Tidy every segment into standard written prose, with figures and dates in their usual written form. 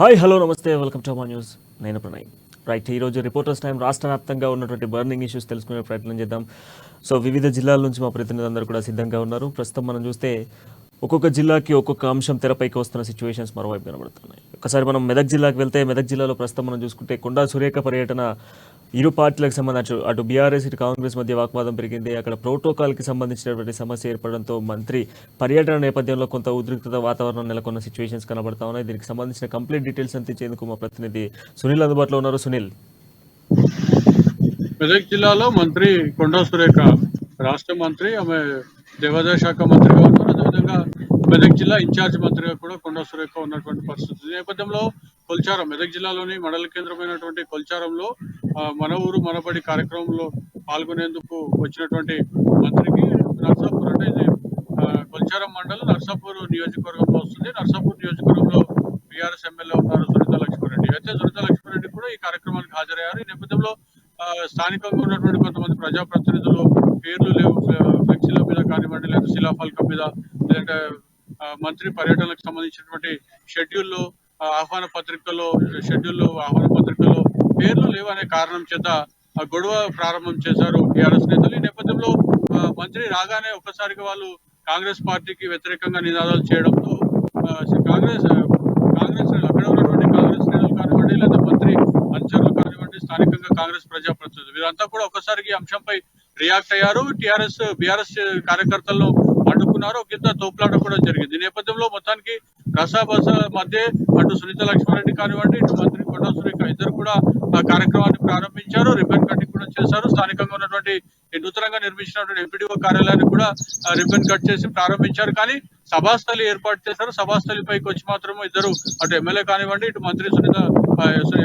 Hi hello నమస్తే welcome to మా news. నేను ప్రణయ్. రైట్, ఈరోజు రిపోర్టర్స్ టైం రాష్ట్ర వ్యాప్తంగా ఉన్నటువంటి బర్నింగ్ ఇష్యూస్ తెలుసుకునే ప్రయత్నం చేద్దాం. సో వివిధ జిల్లాల నుంచి మా ప్రతినిధులందరూ కూడా సిద్ధంగా ఉన్నారు. ప్రస్తుతం మనం చూస్తే ఒక్కొక్క జిల్లాకి ఒక్కొక్క అంశం తెరపైకి వస్తున్న సిచ్యువేషన్స్ మరోవైపు కనబడుతున్నాయి. ఒకసారి మనం మెదక్ జిల్లాకి వెళ్తే మెదక్ జిల్లాలో ప్రస్తుతం మనం చూసుకుంటే కొండా సురేఖ పర్యటన ఇరు పార్టీలకు సంబంధించి అటు బీఆర్ఎస్ ఇటు కాంగ్రెస్ మధ్య వాగ్వాదం పెరిగింది. అక్కడ ప్రోటోకాల్కి సంబంధించినటువంటి సమస్య ఏర్పడంతో మంత్రి పర్యటన నేపథ్యంలో కొంత ఉద్రిక్తత వాతావరణం నెలకొన్న సిచ్యువేషన్స్ కనబడతా ఉన్నాయి. దీనికి సంబంధించిన కంప్లీట్ డీటెయిల్స్ అందించేందుకు మా ప్రతినిధి సునీల్ అందుబాటులో ఉన్నారు. సునీల్, మెదక్ జిల్లాలో మంత్రి కొండా సురేఖ రాష్ట్ర మంత్రి, ఆమె దేవాదాయ శాఖ మంత్రిగా ఉన్నారు. అదేవిధంగా మెదక్ జిల్లా ఇన్ఛార్జ్ మంత్రిగా కూడా కొండా సురేఖ ఉన్నటువంటి పరిస్థితి. ఈ నేపథ్యంలో కొల్చారం, మెదక్ జిల్లాలోని మండల కేంద్రమైనటువంటి కొల్చారంలో మన ఊరు మనబడి కార్యక్రమంలో పాల్గొనేందుకు వచ్చినటువంటి మంత్రికి నర్సాపూర్, అంటే ఇది కొల్చారం మండలం నర్సాపూర్ నియోజకవర్గంలో వస్తుంది. నర్సాపూర్ నియోజకవర్గంలో బీఆర్ఎస్ ఎమ్మెల్యే ఉన్నారు సునీత లక్ష్మారెడ్డి. అయితే సునీత లక్ష్మారెడ్డి కూడా ఈ కార్యక్రమానికి హాజరయ్యారు. ఈ నేపథ్యంలో స్థానికంగా ఉన్నటువంటి కొంతమంది ప్రజాప్రతినిధులు పేర్లు లేవు ఫ్లెక్సీల మీద కానివ్వండి, లేదా శిలాఫలకం మీద, లేదంటే మంత్రి పర్యటనకు సంబంధించినటువంటి షెడ్యూల్లో ఆహ్వాన పత్రికల్లో పేర్లు లేవు అనే కారణం చేత గొడవ ప్రారంభం చేశారు టీఆర్ఎస్ నేతలు. ఈ నేపథ్యంలో మంత్రి రాగానే ఒక్కసారిగా వాళ్ళు కాంగ్రెస్ పార్టీకి వ్యతిరేకంగా నినాదాలు చేయడంతో కాంగ్రెస్ అక్కడ ఉన్నటువంటి కాంగ్రెస్ నేతలు కానివ్వండి, లేదా మంత్రి అనుచరులు కానివ్వండి, స్థానికంగా కాంగ్రెస్ ప్రజాప్రతినిధులు వీరంతా కూడా ఒక్కసారికి ఈ అంశంపై రియాక్ట్ అయ్యారు. బీఆర్ఎస్ కార్యకర్తలను అడ్డుకున్నారు. కింద తోపులాట కూడా జరిగింది. ఈ నేపథ్యంలో మొత్తానికి రసాబస మధ్య అటు సునీత లక్ష్మారెడ్డి కానివ్వండి, ఇటు మంత్రి కొండా సురేఖ ఇద్దరు కూడా ఆ కార్యక్రమాన్ని ప్రారంభించారు. రిబ్బన్ కటింగ్ కూడా చేశారు. స్థానికంగా ఉన్నటువంటి నూతనంగా నిర్మించినటువంటి ఎంపీడీఓ కార్యాలయాన్ని కూడా రిబ్బన్ కట్ చేసి ప్రారంభించారు. కానీ సభాస్థలి ఏర్పాటు చేశారు. సభాస్థలిపైకి వచ్చి మాత్రం ఇద్దరు, అటు ఎమ్మెల్యే కానివ్వండి, ఇటు మంత్రి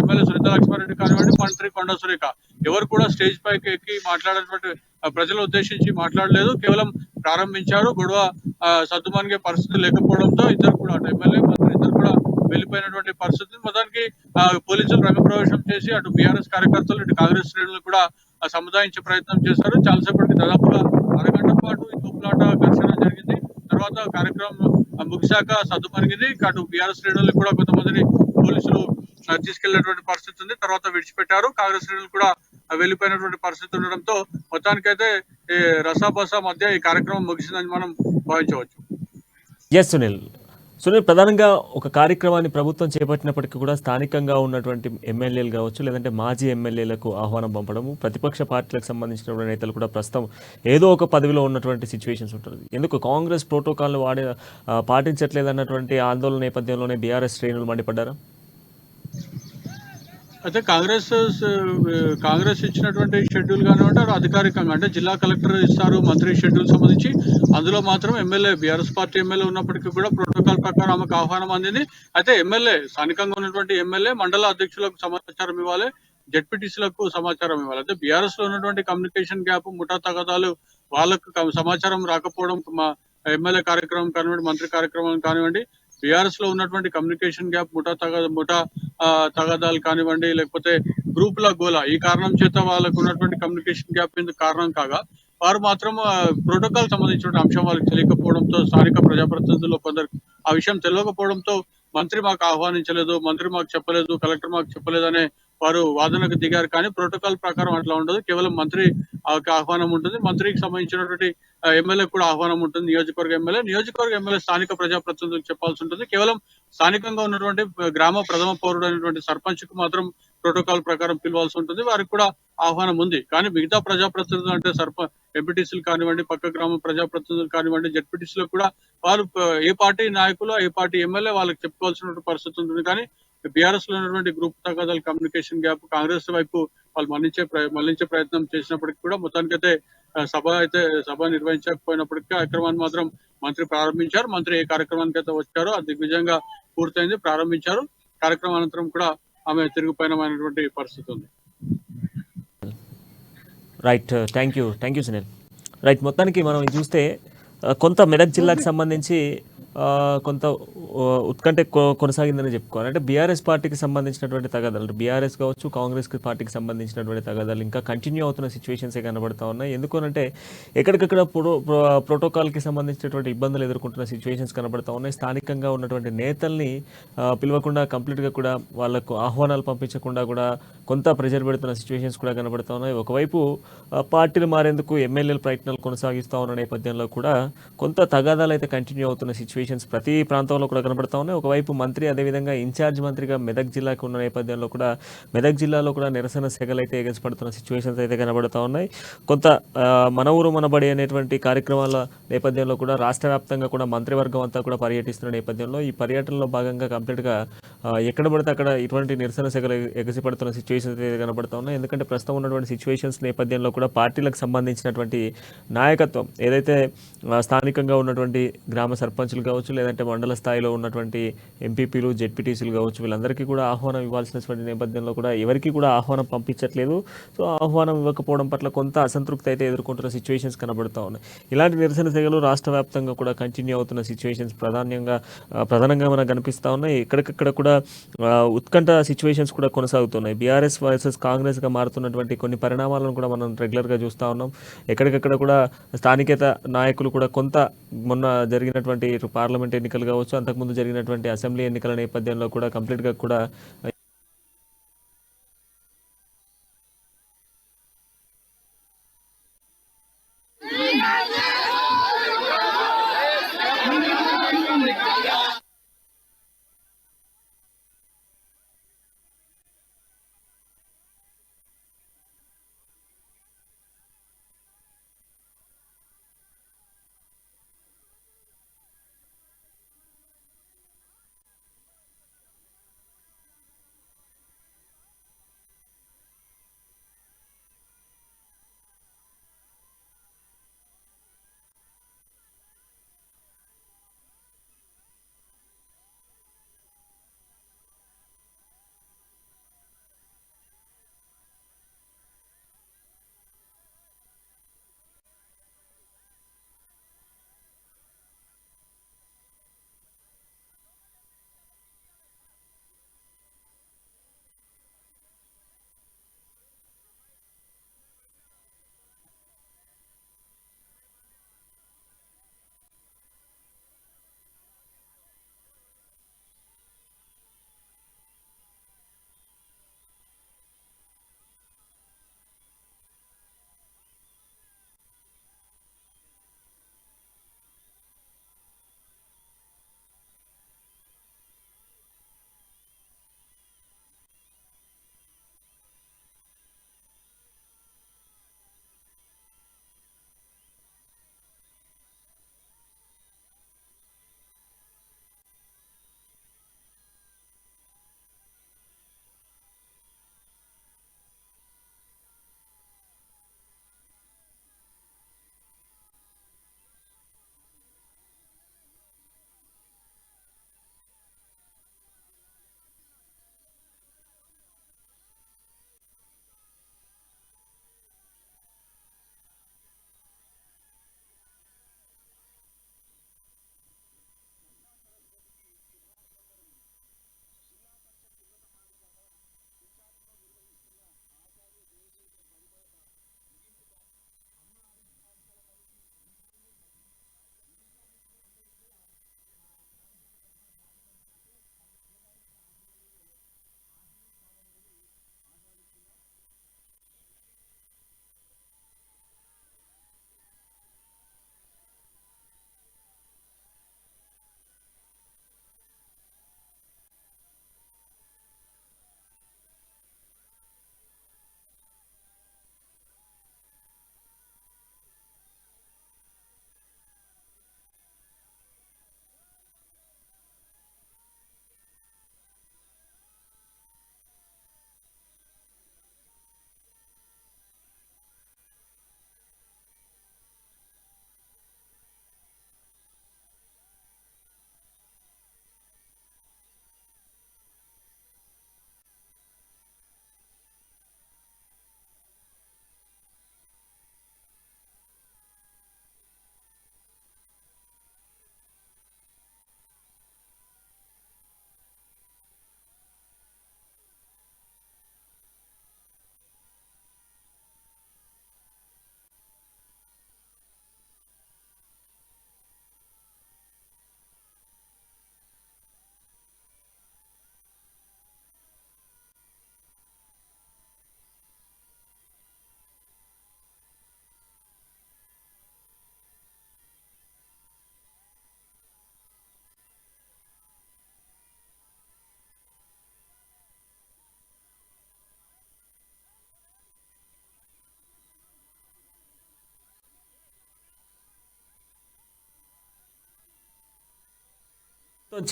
ఎమ్మెల్యే సునీత లక్ష్మారెడ్డి కానివ్వండి, మంత్రి కొండా సురేఖ ఎవరు కూడా స్టేజ్ పైకి ఎక్కి మాట్లాడేటువంటి ప్రజలు ఉద్దేశించి మాట్లాడలేదు. కేవలం ప్రారంభించారు. గొడవ సద్దుమణిగే పరిస్థితి లేకపోవడంతో ఇద్దరు కూడా, అటు ఎమ్మెల్యే మంత్రి ఇద్దరు కూడా వెళ్లిపోయినటువంటి పరిస్థితి. మొత్తానికి పోలీసులు రంగప్రవేశం చేసి అటు బీఆర్ఎస్ కార్యకర్తలు, ఇటు కాంగ్రెస్ శ్రేణులు కూడా సముదాయించే ప్రయత్నం చేశారు. చాలాసేపటికి దాదాపుగా అరగంట పాటు ఈ తోపులాట ఘర్షణ జరిగింది. తర్వాత కార్యక్రమం ముగిశాక సద్దుమణిగింది. అటు బీఆర్ఎస్ శ్రేణులు కూడా కొంతమందిని పోలీసులు తీసుకెళ్లినటువంటి పరిస్థితి ఉంది. తర్వాత విడిచిపెట్టారు. కాంగ్రెస్ శ్రేణులు కూడా వెళ్లిపోయినటువంటి పరిస్థితి ఉండడంతో మొత్తానికైతే రసాబసా మధ్య ఈ కార్యక్రమం ముగిసిందని మనం భావించవచ్చు. ఎస్ సునీల్, ప్రధానంగా ఒక కార్యక్రమాన్ని ప్రభుత్వం చేపట్టినప్పటికీ కూడా స్థానికంగా ఉన్నటువంటి ఎమ్మెల్యేలు కావచ్చు, లేదంటే మాజీ ఎమ్మెల్యేలకు ఆహ్వానం పంపడము, ప్రతిపక్ష పార్టీలకు సంబంధించినటువంటి నేతలు కూడా ప్రస్తుతం ఏదో ఒక పదవిలో ఉన్నటువంటి సిచ్యువేషన్స్ ఉంటుంది. ఎందుకు కాంగ్రెస్ ప్రోటోకాల్ను పాటించట్లేదు అన్నటువంటి ఆందోళన నేపథ్యంలోనే బీఆర్ఎస్ శ్రేణులు మండిపడ్డారా? అయితే కాంగ్రెస్ ఇచ్చినటువంటి షెడ్యూల్ కానివ్వండి, అధికారికంగా అంటే జిల్లా కలెక్టర్ ఇస్తారు మంత్రి షెడ్యూల్ సంబంధించి. అందులో మాత్రం ఎమ్మెల్యే, బీఆర్ఎస్ పార్టీ ఎమ్మెల్యే ఉన్నప్పటికీ కూడా ప్రోటోకాల్ ప్రకారం ఆమెకు ఆహ్వానం అందింది. అయితే ఎమ్మెల్యే, స్థానికంగా ఉన్నటువంటి ఎమ్మెల్యే మండల అధ్యక్షులకు సమాచారం ఇవ్వాలి, జెడ్పీటీసీలకు సమాచారం ఇవ్వాలి. అయితే బీఆర్ఎస్ లో ఉన్నటువంటి కమ్యూనికేషన్ గ్యాప్, ముఠా తగాదాలు, వాళ్ళకు సమాచారం రాకపోవడం, మా ఎమ్మెల్యే కార్యక్రమం కానివ్వండి, మంత్రి కార్యక్రమం కానివ్వండి, బీఆర్ఎస్ లో ఉన్నటువంటి కమ్యూనికేషన్ గ్యాప్, ముఠా తగాదాలు కానివ్వండి, లేకపోతే గ్రూపుల గోల, ఈ కారణం చేత వాళ్ళకు ఉన్నటువంటి కమ్యూనికేషన్ గ్యాప్ ఎందుకు కారణం కాగా వారు మాత్రం ప్రోటోకాల్ సంబంధించిన అంశం వాళ్ళకి తెలియకపోవడంతో, స్థానిక ప్రజాప్రతినిధులు కొందరు ఆ విషయం తెలియకపోవడంతో మంత్రి మాకు ఆహ్వానించలేదు, మంత్రి మాకు చెప్పలేదు, కలెక్టర్ మాకు చెప్పలేదు అనే వారు వాదనకు దిగారు. కానీ ప్రోటోకాల్ ప్రకారం అట్లా ఉండదు. కేవలం మంత్రి ఆహ్వానం ఉంటుంది. మంత్రికి సంబంధించినటువంటి ఎమ్మెల్యే కూడా ఆహ్వానం ఉంటుంది. నియోజకవర్గ ఎమ్మెల్యే స్థానిక ప్రజాప్రతినిధులకు చెప్పాల్సి ఉంటుంది. కేవలం స్థానికంగా ఉన్నటువంటి గ్రామ ప్రథమ పౌరుడు అయినటువంటి సర్పంచ్ కు మాత్రం ప్రోటోకాల్ ప్రకారం పిలవాల్సి ఉంటుంది. వారికి కూడా ఆహ్వానం ఉంది. కానీ మిగతా ప్రజాప్రతినిధులు అంటే ఎంపీటీసీలు కానివ్వండి, పక్క గ్రామ ప్రజాప్రతినిధులు కానివ్వండి, జెడ్పీటీసీలకు కూడా వారు ఏ పార్టీ నాయకులు, ఏ పార్టీ ఎమ్మెల్యే వాళ్ళకి చెప్పుకోవాల్సిన పరిస్థితి ఉంటుంది. కానీ బీఆర్ఎస్ లో ఉన్నటువంటి గ్రూప్ తగాదాల, కమ్యూనికేషన్ గ్యాప్ కాంగ్రెస్ వైపు వాళ్ళు మళ్లించే ప్రయత్నం చేసినప్పటికీ కూడా మొత్తానికైతే సభ నిర్వహించకపోయినప్పటికీ కార్యక్రమాన్ని మాత్రం మంత్రి ప్రారంభించారు. మంత్రి ఏ కార్యక్రమానికి అయితే వచ్చారో అది దిగ్విజయంగా పూర్తయింది, ప్రారంభించారు. కార్యక్రమం అనంతరం కూడా ఆమె తిరుగుపయనమైనటువంటి పరిస్థితి ఉంది. Right, thank you Sunil. Right, మొత్తానికి మనం చూస్తే కొంత మెదక్ జిల్లాకు సంబంధించి కొంత ఉత్కంఠ కొనసాగిందని చెప్పుకోవాలి. అంటే బీఆర్ఎస్ పార్టీకి సంబంధించినటువంటి తగాదాలు, బీఆర్ఎస్ కావచ్చు, కాంగ్రెస్ పార్టీకి సంబంధించినటువంటి తగాదాలు ఇంకా కంటిన్యూ అవుతున్న సిచ్యువేషన్సే కనబడతా ఉన్నాయి. ఎందుకనంటే ఎక్కడికక్కడ ప్రోటోకాల్కి సంబంధించినటువంటి ఇబ్బందులు ఎదుర్కొంటున్న సిచ్యువేషన్స్ కనబడతా ఉన్నాయి. స్థానికంగా ఉన్నటువంటి నేతల్ని పిలవకుండా కంప్లీట్గా కూడా వాళ్ళకు ఆహ్వానాలు పంపించకుండా కూడా కొంత ప్రెజర్ పెడుతున్న సిచ్యువేషన్స్ కూడా కనబడతా ఉన్నాయి. ఒకవైపు పార్టీలు మారేందుకు ఎమ్మెల్యేల ప్రయత్నాలు కొనసాగిస్తూ ఉన్న నేపథ్యంలో కూడా కొంత తగాదాలు అయితే కంటిన్యూ అవుతున్న సిచ్యువేషన్స్ ప్రతి ప్రాంతంలో కూడా కనబడతా ఉన్నాయి. ఒకవైపు మంత్రి, అదేవిధంగా ఇన్ఛార్జ్ మంత్రిగా మెదక్ జిల్లాకు ఉన్న నేపథ్యంలో కూడా మెదక్ జిల్లాలో కూడా నిరసన సెగలు అయితే ఎగసిపడుతున్న సిచ్యువేషన్స్ అయితే కనబడతా ఉన్నాయి. కొంత మన ఊరు మనబడి అనేటువంటి కార్యక్రమాల నేపథ్యంలో కూడా రాష్ట్ర వ్యాప్తంగా కూడా మంత్రివర్గం అంతా కూడా పర్యటిస్తున్న నేపథ్యంలో ఈ పర్యటనలో భాగంగా కంప్లీట్గా ఎక్కడ పడితే అక్కడ ఇటువంటి నిరసన సెగలు ఎగసిపడుతున్న సిచ్యువేషన్స్ అయితే కనబడతా ఉన్నాయి. ఎందుకంటే ప్రస్తుతం ఉన్నటువంటి సిచ్యువేషన్స్ నేపథ్యంలో కూడా పార్టీలకు సంబంధించినటువంటి నాయకత్వం ఏదైతే స్థానికంగా ఉన్నటువంటి గ్రామ సర్పంచులు కావచ్చు, లేదంటే మండల స్థాయిలో ఉన్నటువంటి ఎంపీపీలు, జెడ్పీటీసీలు కావచ్చు, వీళ్ళందరికీ కూడా ఆహ్వానం ఇవ్వాల్సినటువంటి నేపథ్యంలో కూడా ఎవరికి కూడా ఆహ్వానం పంపించట్లేదు. సో ఆహ్వానం ఇవ్వకపోవడం పట్ల కొంత అసంతృప్తి అయితే ఎదుర్కొంటున్న సిచ్యువేషన్స్ కనబడుతూ ఉన్నాయి. ఇలాంటి నిరసన సెగలు రాష్ట్ర వ్యాప్తంగా కూడా కంటిన్యూ అవుతున్న సిచ్యువేషన్స్ ప్రధానంగా మనకు కనిపిస్తూ ఉన్నాయి. ఎక్కడికక్కడ కూడా ఉత్కంఠ సిచ్యువేషన్స్ కూడా కొనసాగుతున్నాయి. బీఆర్ఎస్ వర్సెస్ కాంగ్రెస్గా మారుతున్నటువంటి కొన్ని పరిణామాలను కూడా మనం రెగ్యులర్గా చూస్తూ ఉన్నాం. ఎక్కడికక్కడ కూడా స్థానికేత నాయకులు కూడా కొంత మొన్న జరిగినటువంటి పార్లమెంట్ ఎన్నికలు కావచ్చు, అంతకుముందు జరిగినటువంటి అసెంబ్లీ ఎన్నికల నేపథ్యంలో కూడా కంప్లీట్గా కూడా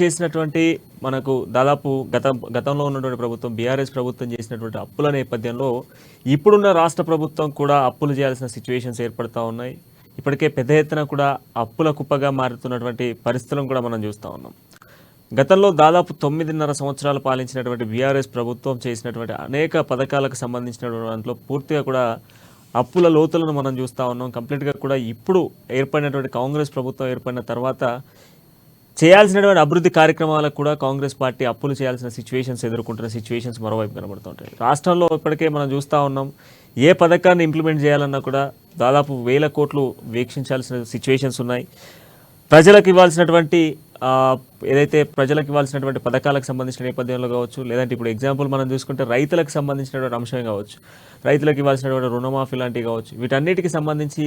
చేసినటువంటి మనకు దాదాపు గతంలో ఉన్నటువంటి ప్రభుత్వం బీఆర్ఎస్ ప్రభుత్వం చేసినటువంటి అప్పుల నేపథ్యంలో ఇప్పుడున్న రాష్ట్ర ప్రభుత్వం కూడా అప్పులు చేయాల్సిన సిచ్యువేషన్స్ ఏర్పడతా ఉన్నాయి. ఇప్పటికే పెద్ద ఎత్తున కూడా అప్పుల కుప్పగా మారుతున్నటువంటి పరిస్థితులను కూడా మనం చూస్తూ ఉన్నాం. గతంలో దాదాపు 9.5 సంవత్సరాలు పాలించినటువంటి బీఆర్ఎస్ ప్రభుత్వం చేసినటువంటి అనేక పథకాలకు సంబంధించినటువంటి దాంట్లో పూర్తిగా కూడా అప్పుల లోతులను మనం చూస్తూ ఉన్నాం. కంప్లీట్గా కూడా ఇప్పుడు ఏర్పడినటువంటి కాంగ్రెస్ ప్రభుత్వం ఏర్పడిన తర్వాత చేయాల్సినటువంటి అభివృద్ధి కార్యక్రమాలకు కూడా కాంగ్రెస్ పార్టీ అప్పులు చేయాల్సిన సిచ్యువేషన్స్ ఎదుర్కొంటున్న సిచ్యువేషన్స్ మరోవైపు కనబడుతుంటాయి. రాష్ట్రంలో ఇప్పటికే మనం చూస్తూ ఉన్నాం, ఏ పథకాన్ని ఇంప్లిమెంట్ చేయాలన్నా కూడా దాదాపు 1000 కోట్లు వీక్షించాల్సిన సిచ్యువేషన్స్ ఉన్నాయి. ప్రజలకు ఇవ్వాల్సినటువంటి ప్రజలకు ఇవ్వాల్సినటువంటి పథకాలకు సంబంధించిన నేపథ్యంలో కావచ్చు, లేదంటే ఇప్పుడు ఎగ్జాంపుల్ మనం చూసుకుంటే రైతులకు సంబంధించినటువంటి అంశం కావచ్చు, రైతులకు ఇవ్వాల్సినటువంటి రుణమాఫీ లాంటివి కావచ్చు, వీటన్నిటికి సంబంధించి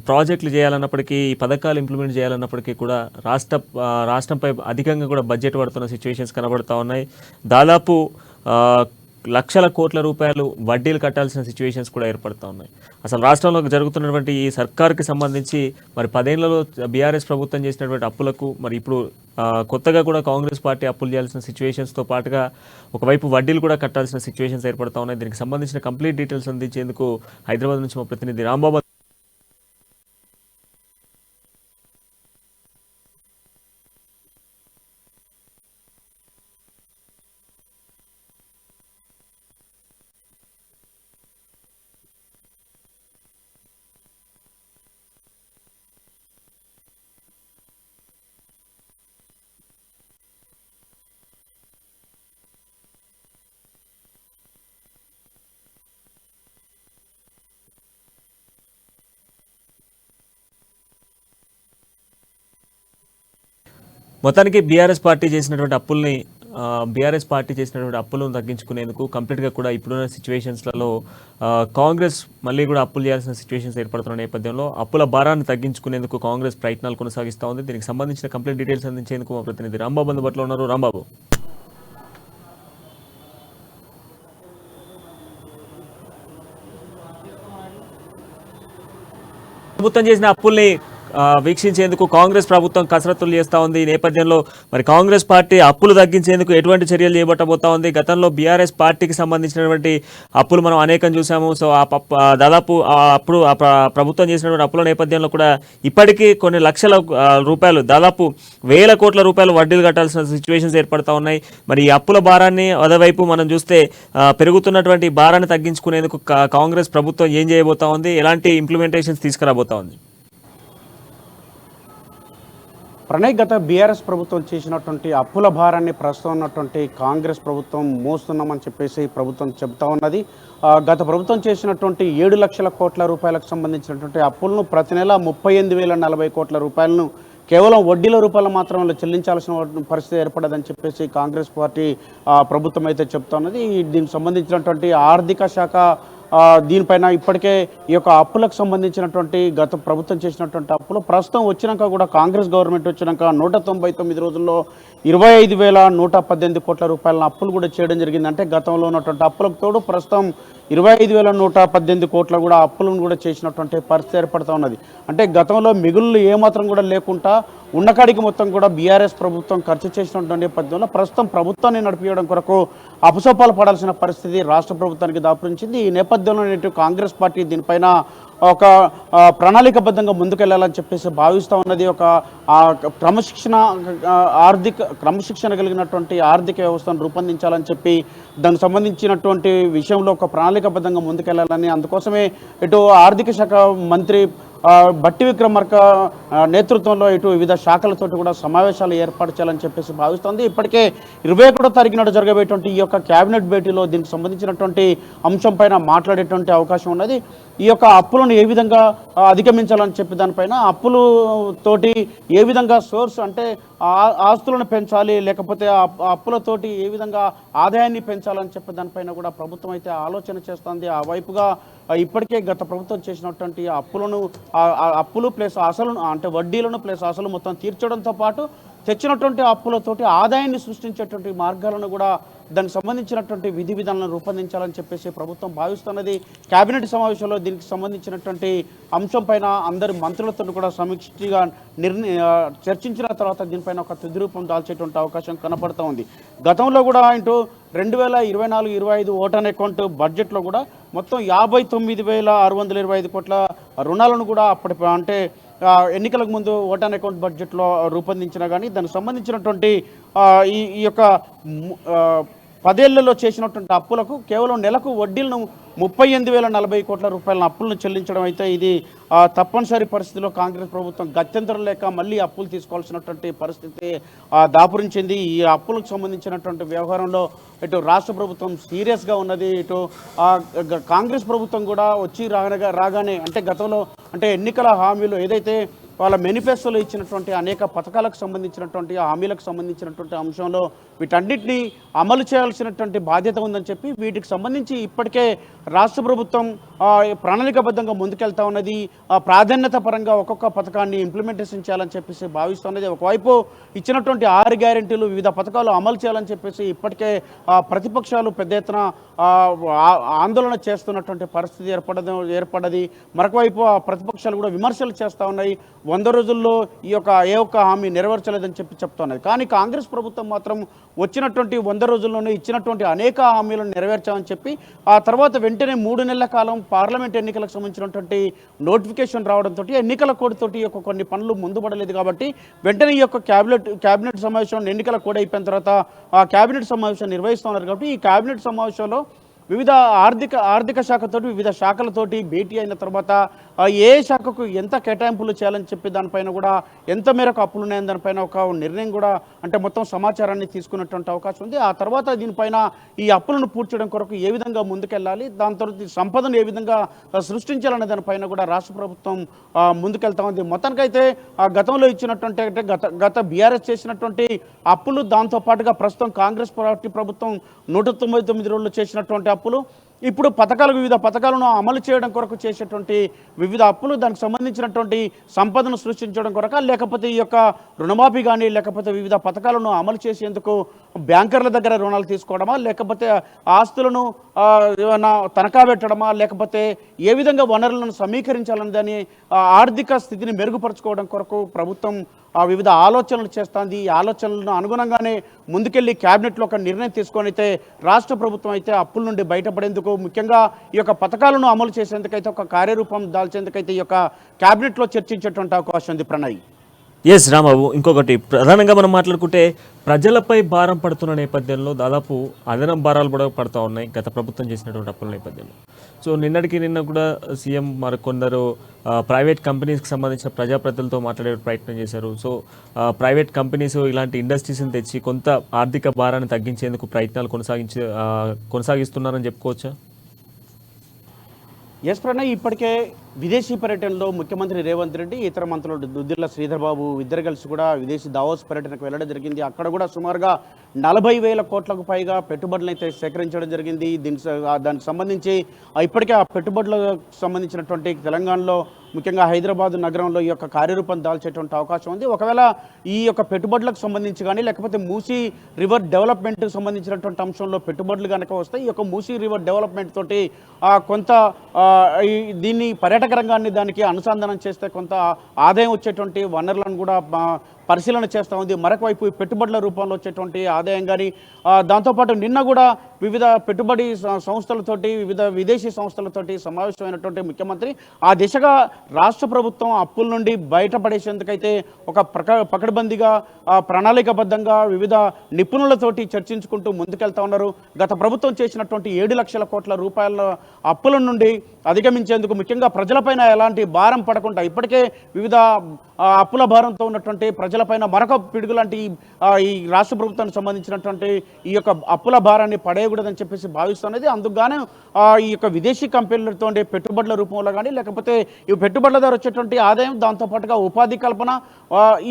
ప్రాజెక్టులు చేయాలన్నప్పటికీ, ఈ పథకాలు ఇంప్లిమెంట్ చేయాలన్నప్పటికీ కూడా రాష్ట్రంపై అధికంగా కూడా బడ్జెట్ పడుతున్న సిచ్యువేషన్స్ కనబడుతూ ఉన్నాయి. దాదాపు లక్షల కోట్ల రూపాయలు వడ్డీలు కట్టాల్సిన సిచ్యువేషన్స్ కూడా ఏర్పడుతూ ఉన్నాయి. అసలు రాష్ట్రంలో జరుగుతున్నటువంటి ఈ సర్కార్కి సంబంధించి మరి 10 ఏళ్లలో బీఆర్ఎస్ ప్రభుత్వం చేసినటువంటి అప్పులకు మరి ఇప్పుడు కొత్తగా కూడా కాంగ్రెస్ పార్టీ అప్పులు చేయాల్సిన సిచ్యువేషన్స్తో పాటుగా ఒకవైపు వడ్డీలు కూడా కట్టాల్సిన సిచ్యువేషన్స్ ఏర్పడుతూ ఉన్నాయి. దీనికి సంబంధించిన కంప్లీట్ డీటెయిల్స్ అందించేందుకు హైదరాబాద్ నుంచి మా ప్రతినిధి రాంబాబు మొత్తానికి బీఆర్ఎస్ పార్టీ చేసినటువంటి అప్పులను తగ్గించుకునేందుకు కంప్లీట్గా కూడా ఇప్పుడున్న సిచ్యువేషన్స్లలో కాంగ్రెస్ మళ్ళీ కూడా అప్పులు చేయాల్సిన సిచ్యువేషన్స్ ఏర్పడుతున్న నేపథ్యంలో అప్పుల భారాన్ని తగ్గించుకునేందుకు కాంగ్రెస్ ప్రయత్నాలు కొనసాగిస్తూ ఉంది. దీనికి సంబంధించిన కంప్లీట్ డీటెయిల్స్ అందించేందుకు మా ప్రతినిధి రాంబాబు అందుబాటులో ఉన్నారు. రాంబాబు, ప్రభుత్వం చేసిన అప్పుల్ని వీక్షించేందుకు కాంగ్రెస్ ప్రభుత్వం కసరత్తులు చేస్తూ ఉంది. ఈ నేపథ్యంలో మరి కాంగ్రెస్ పార్టీ అప్పులు తగ్గించేందుకు ఎటువంటి చర్యలు చేపట్టబోతా ఉంది? గతంలో బీఆర్ఎస్ పార్టీకి సంబంధించినటువంటి అప్పులు మనం అనేకం చూసాము. సో దాదాపు అప్పుడు ప్రభుత్వం చేసినటువంటి అప్పుల నేపథ్యంలో కూడా ఇప్పటికీ కొన్ని లక్షల రూపాయలు, దాదాపు 1000 కోట్ల రూపాయలు వడ్డీలు కట్టాల్సిన సిచ్యువేషన్స్ ఏర్పడతా ఉన్నాయి. మరి ఈ అప్పుల భారాన్ని అదేవైపు మనం చూస్తే పెరుగుతున్నటువంటి భారాన్ని తగ్గించుకునేందుకు కాంగ్రెస్ ప్రభుత్వం ఏం చేయబోతా ఉంది? ఎలాంటి ఇంప్లిమెంటేషన్స్ తీసుకురాబోతా ఉంది? ప్రణయ్, గత బీఆర్ఎస్ ప్రభుత్వం చేసినటువంటి అప్పుల భారాన్ని ప్రస్తుతం ఉన్నటువంటి కాంగ్రెస్ ప్రభుత్వం మోస్తున్నామని చెప్పేసి ప్రభుత్వం చెబుతా ఉన్నది. గత ప్రభుత్వం చేసినటువంటి 7 లక్షల కోట్ల రూపాయలకు సంబంధించినటువంటి అప్పులను ప్రతి నెల 38,040 కోట్ల రూపాయలను కేవలం వడ్డీల రూపాయలు మాత్రమే చెల్లించాల్సిన పరిస్థితి ఏర్పడదని చెప్పేసి కాంగ్రెస్ పార్టీ ప్రభుత్వం అయితే చెప్తా ఉన్నది. దీనికి సంబంధించినటువంటి ఆర్థిక శాఖ దీనిపైన ఇప్పటికే ఈ యొక్క అప్పులకు సంబంధించినటువంటి గత ప్రభుత్వం చేసినటువంటి అప్పులు ప్రస్తుతం వచ్చినాక కూడా కాంగ్రెస్ గవర్నమెంట్ వచ్చినాక 199 రోజుల్లో 25,118 కోట్ల రూపాయల అప్పులు కూడా చేయడం జరిగింది. అంటే గతంలో ఉన్నటువంటి అప్పులకు తోడు ప్రస్తుతం 25,118 కోట్ల కూడా అప్పులను కూడా చేసినటువంటి పరిస్థితి ఏర్పడుతూ ఉన్నది. అంటే గతంలో మిగుళ్ళు ఏమాత్రం కూడా లేకుండా ఉన్నకాడికి మొత్తం కూడా బీఆర్ఎస్ ప్రభుత్వం ఖర్చు చేసినటువంటి నేపథ్యంలో ప్రస్తుతం ప్రభుత్వాన్ని నడిపించడం కొరకు అపసోపాలు పడాల్సిన పరిస్థితి రాష్ట్ర ప్రభుత్వానికి దాపురించింది. ఈ నేపథ్యంలో నేటి కాంగ్రెస్ పార్టీ దీనిపైన ఒక ప్రణాళికబద్ధంగా ముందుకెళ్లాలని చెప్పేసి భావిస్తూ ఉన్నది. ఒక క్రమశిక్షణ కలిగినటువంటి ఆర్థిక వ్యవస్థను రూపొందించాలని చెప్పి దానికి సంబంధించినటువంటి విషయంలో ఒక ప్రణాళికబద్ధంగా ముందుకెళ్లాలని, అందుకోసమే ఇటు ఆర్థిక శాఖ మంత్రి బట్టి విక్రమార్క నేతృత్వంలో ఇటు వివిధ శాఖలతోటి కూడా సమావేశాలు ఏర్పాటు చేయాలని చెప్పేసి భావిస్తోంది. ఇప్పటికే 21వ తారీఖు నాడు జరగబోయేటువంటి ఈ యొక్క కేబినెట్ భేటీలో దీనికి సంబంధించినటువంటి అంశం పైన మాట్లాడేటువంటి అవకాశం ఉన్నది. ఈ యొక్క అప్పులను ఏ విధంగా అధిగమించాలని చెప్పి దానిపైన అప్పులు తోటి ఏ విధంగా సోర్స్ అంటే ఆస్తులను పెంచాలి, లేకపోతే అప్పులతోటి ఏ విధంగా ఆదాయాన్ని పెంచాలని చెప్పి దానిపైన కూడా ప్రభుత్వం అయితే ఆలోచన చేస్తుంది. ఆ వైపుగా ఇప్పటికే గత ప్రభుత్వం చేసినటువంటి అప్పులు ప్లస్ అసలు అంటే వడ్డీలను ప్లస్ అసలు మొత్తం తీర్చడంతో పాటు తెచ్చినటువంటి అప్పులతోటి ఆదాయాన్ని సృష్టించేటువంటి మార్గాలను కూడా దానికి సంబంధించినటువంటి విధి విధానాలను రూపొందించాలని చెప్పేసి ప్రభుత్వం భావిస్తున్నది. కేబినెట్ సమావేశంలో దీనికి సంబంధించినటువంటి అంశం పైన అందరి మంత్రులతో కూడా సమీక్షగా చర్చించిన తర్వాత దీనిపైన ఒక తుది రూపం దాల్చేటువంటి అవకాశం కనపడుతూ ఉంది. గతంలో కూడా ఇటు 2024-25 ఓటాన్ అకౌంట్ బడ్జెట్లో కూడా మొత్తం 59,625 కోట్ల రుణాలను కూడా అప్పటి అంటే ఎన్నికలకు ముందు ఓటాన్ అకౌంట్ బడ్జెట్లో రూపొందించినా కానీ దానికి సంబంధించినటువంటి ఈ యొక్క 10 ఏళ్లలో చేసినటువంటి అప్పులకు కేవలం నెలకు వడ్డీలను 38,040 కోట్ల రూపాయల అప్పులను చెల్లించడం అయితే ఇది తప్పనిసరి పరిస్థితిలో కాంగ్రెస్ ప్రభుత్వం గత్యంతరం లేక మళ్ళీ అప్పులు తీసుకోవాల్సినటువంటి పరిస్థితి దాపురించింది. ఈ అప్పులకు సంబంధించినటువంటి వ్యవహారంలో ఇటు రాష్ట్ర ప్రభుత్వం సీరియస్గా ఉన్నది. ఇటు కాంగ్రెస్ ప్రభుత్వం కూడా వచ్చి రాగానే అంటే గతంలో అంటే ఎన్నికల హామీలు ఏదైతే వాళ్ళ మేనిఫెస్టోలో ఇచ్చినటువంటి అనేక పథకాలకు సంబంధించినటువంటి హామీలకు సంబంధించినటువంటి అంశంలో వీటన్నిటిని అమలు చేయాల్సినటువంటి బాధ్యత ఉందని చెప్పి వీటికి సంబంధించి ఇప్పటికే రాష్ట్ర ప్రభుత్వం ప్రణాళికాబద్ధంగా ముందుకెళ్తా ఉన్నది. ప్రాధాన్యత పరంగా ఒక్కొక్క పథకాన్ని ఇంప్లిమెంటేషన్ చేయాలని చెప్పేసి భావిస్తున్నది. ఒకవైపు ఇచ్చినటువంటి 6 గ్యారెంటీలు వివిధ పథకాలు అమలు చేయాలని చెప్పేసి ఇప్పటికే ప్రతిపక్షాలు పెద్ద ఎత్తున ఆందోళన చేస్తున్నటువంటి పరిస్థితి ఏర్పడ్డది. మరొకవైపు ప్రతిపక్షాలు కూడా విమర్శలు చేస్తూ ఉన్నాయి. 100 రోజుల్లో ఏ ఒక్క హామీ నెరవేర్చలేదని చెప్తున్నది. కానీ కాంగ్రెస్ ప్రభుత్వం మాత్రం వచ్చినటువంటి 100 రోజుల్లోనే ఇచ్చినటువంటి అనేక హామీలను నెరవేర్చామని చెప్పి ఆ తర్వాత వెంటనే 3 నెలల కాలం పార్లమెంట్ ఎన్నికలకు సంబంధించినటువంటి నోటిఫికేషన్ రావడంతో ఎన్నికల కోడ్ తోటి కొన్ని పనులు ముందు పడలేదు. కాబట్టి వెంటనే ఈ యొక్క క్యాబినెట్ సమావేశం ఎన్నికల కోడ్ అయిపోయిన తర్వాత ఆ క్యాబినెట్ సమావేశం నిర్వహిస్తున్నారు. కాబట్టి ఈ క్యాబినెట్ సమావేశంలో వివిధ ఆర్థిక శాఖతోటి వివిధ శాఖలతోటి భేటీ అయిన తర్వాత ఏ శాఖకు ఎంత కేటాయింపులు చేయాలని చెప్పి దానిపైన కూడా ఎంత మేరకు అప్పులు ఉన్నాయని దానిపైన ఒక నిర్ణయం కూడా అంటే మొత్తం సమాచారాన్ని తీసుకున్నటువంటి అవకాశం ఉంది. ఆ తర్వాత దీనిపైన ఈ అప్పులను పూడ్చడం కొరకు ఏ విధంగా ముందుకెళ్ళాలి, దాని తర్వాత సంపదను ఏ విధంగా సృష్టించాలనే దానిపైన కూడా రాష్ట్ర ప్రభుత్వం ముందుకెళ్తా ఉంది. మొత్తానికైతే గతంలో ఇచ్చినటువంటి అంటే గత బీఆర్ఎస్ చేసినటువంటి అప్పులు దాంతోపాటుగా ప్రస్తుతం కాంగ్రెస్ పార్టీ ప్రభుత్వం 199 రోజులు చేసినటువంటి అప్పులు ఇప్పుడు వివిధ పథకాలను అమలు చేయడం కొరకు చేసేటువంటి వివిధ అప్పులు దానికి సంబంధించినటువంటి సంపదను సృష్టించడం కొరక లేకపోతే ఈ యొక్క రుణమాఫీ కానీ లేకపోతే వివిధ పథకాలను అమలు చేసేందుకు బ్యాంకర్ల దగ్గర రుణాలు తీసుకోవడమా లేకపోతే ఆస్తులను ఏమైనా తనఖా పెట్టడమా లేకపోతే ఏ విధంగా వనరులను సమీకరించాలని దాని ఆర్థిక స్థితిని మెరుగుపరచుకోవడం కొరకు ప్రభుత్వం వివిధ ఆలోచనలు చేస్తుంది. ఈ ఆలోచనలను అనుగుణంగానే ముందుకెళ్ళి క్యాబినెట్లో ఒక నిర్ణయం తీసుకొని అయితే రాష్ట్ర ప్రభుత్వం అయితే అప్పుల నుండి బయటపడేందుకు ముఖ్యంగా ఈ యొక్క పథకాలను అమలు చేసేందుకైతే ఒక కార్యరూపం దాల్చేందుకైతే ఈ యొక్క క్యాబినెట్లో చర్చించేటువంటి అవకాశం ఉంది. ప్రణయ్. ఎస్ రాంబాబు, ఇంకొకటి ప్రధానంగా మనం మాట్లాడుకుంటే ప్రజలపై భారం పడుతున్న నేపథ్యంలో దాదాపు అదనం భారాలు కూడా పడుతూ ఉన్నాయి గత ప్రభుత్వం చేసినటువంటి అప్పుల నేపథ్యంలో. సో నిన్న కూడా సీఎం మరికొందరు ప్రైవేట్ కంపెనీస్కి సంబంధించిన ప్రజాప్రతినిధులతో మాట్లాడే ప్రయత్నం చేశారు. సో ప్రైవేట్ కంపెనీస్ ఇలాంటి ఇండస్ట్రీస్ని తెచ్చి కొంత ఆర్థిక భారాన్ని తగ్గించేందుకు ప్రయత్నాలు కొనసాగిస్తున్నారని చెప్పుకోవచ్చా? ఎస్ ప్రణయ్, ఇప్పటికే విదేశీ పర్యటనలో ముఖ్యమంత్రి రేవంత్ రెడ్డి ఇతర మంత్రులు దుద్దిళ్ల శ్రీధర్ బాబు ఇద్దరు కలిసి కూడా విదేశీ దావోస్ పర్యటనకు వెళ్ళడం జరిగింది. అక్కడ కూడా సుమారుగా 40,000 కోట్లకు పైగా పెట్టుబడులను అయితే సేకరించడం జరిగింది. దానికి సంబంధించి ఇప్పటికే ఆ పెట్టుబడులకు సంబంధించినటువంటి తెలంగాణలో ముఖ్యంగా హైదరాబాద్ నగరంలో ఈ యొక్క కార్యరూపం దాల్చేటువంటి అవకాశం ఉంది. ఒకవేళ ఈ యొక్క పెట్టుబడులకు సంబంధించి కానీ లేకపోతే మూసీ రివర్ డెవలప్మెంట్కి సంబంధించినటువంటి అంశంలో పెట్టుబడులు కనుక వస్తాయి, ఈ యొక్క మూసీ రివర్ డెవలప్మెంట్ తోటి కొంత దీన్ని పర్యాటక రంగాన్ని దానికి అనుసంధానం చేస్తే కొంత ఆదాయం వచ్చేటువంటి వనరులను కూడా పరిశీలన చేస్తూ ఉంది. మరొక వైపు పెట్టుబడుల రూపంలో వచ్చేటువంటి ఆదాయం కానీ దాంతోపాటు నిన్న కూడా వివిధ పెట్టుబడి సంస్థలతోటి వివిధ విదేశీ సంస్థలతోటి సమావేశమైనటువంటి ముఖ్యమంత్రి ఆ దిశగా రాష్ట్ర ప్రభుత్వం అప్పుల నుండి బయటపడేసేందుకైతే ఒక పకడ్బందీగా ప్రణాళికాబద్ధంగా వివిధ నిపుణులతోటి చర్చించుకుంటూ ముందుకెళ్తా ఉన్నారు. గత ప్రభుత్వం చేసినటువంటి 7 లక్షల కోట్ల రూపాయల అప్పుల నుండి అధిగమించేందుకు ముఖ్యంగా ప్రజలపైన ఎలాంటి భారం పడకుండా ఇప్పటికే వివిధ అప్పుల భారంతో ఉన్నటువంటి ప్రజలపైన మరొక పిడుగు లాంటి ఈ రాష్ట్ర ప్రభుత్వానికి సంబంధించినటువంటి ఈ యొక్క అప్పుల భారాన్ని పడేయకూడదని చెప్పేసి భావిస్తున్నది. అందుకుగానే ఈ యొక్క విదేశీ కంపెనీలతో పెట్టుబడుల రూపంలో కానీ లేకపోతే ఈ పెట్టుబడుల ద్వారా వచ్చేటువంటి ఆదాయం దాంతోపాటుగా ఉపాధి కల్పన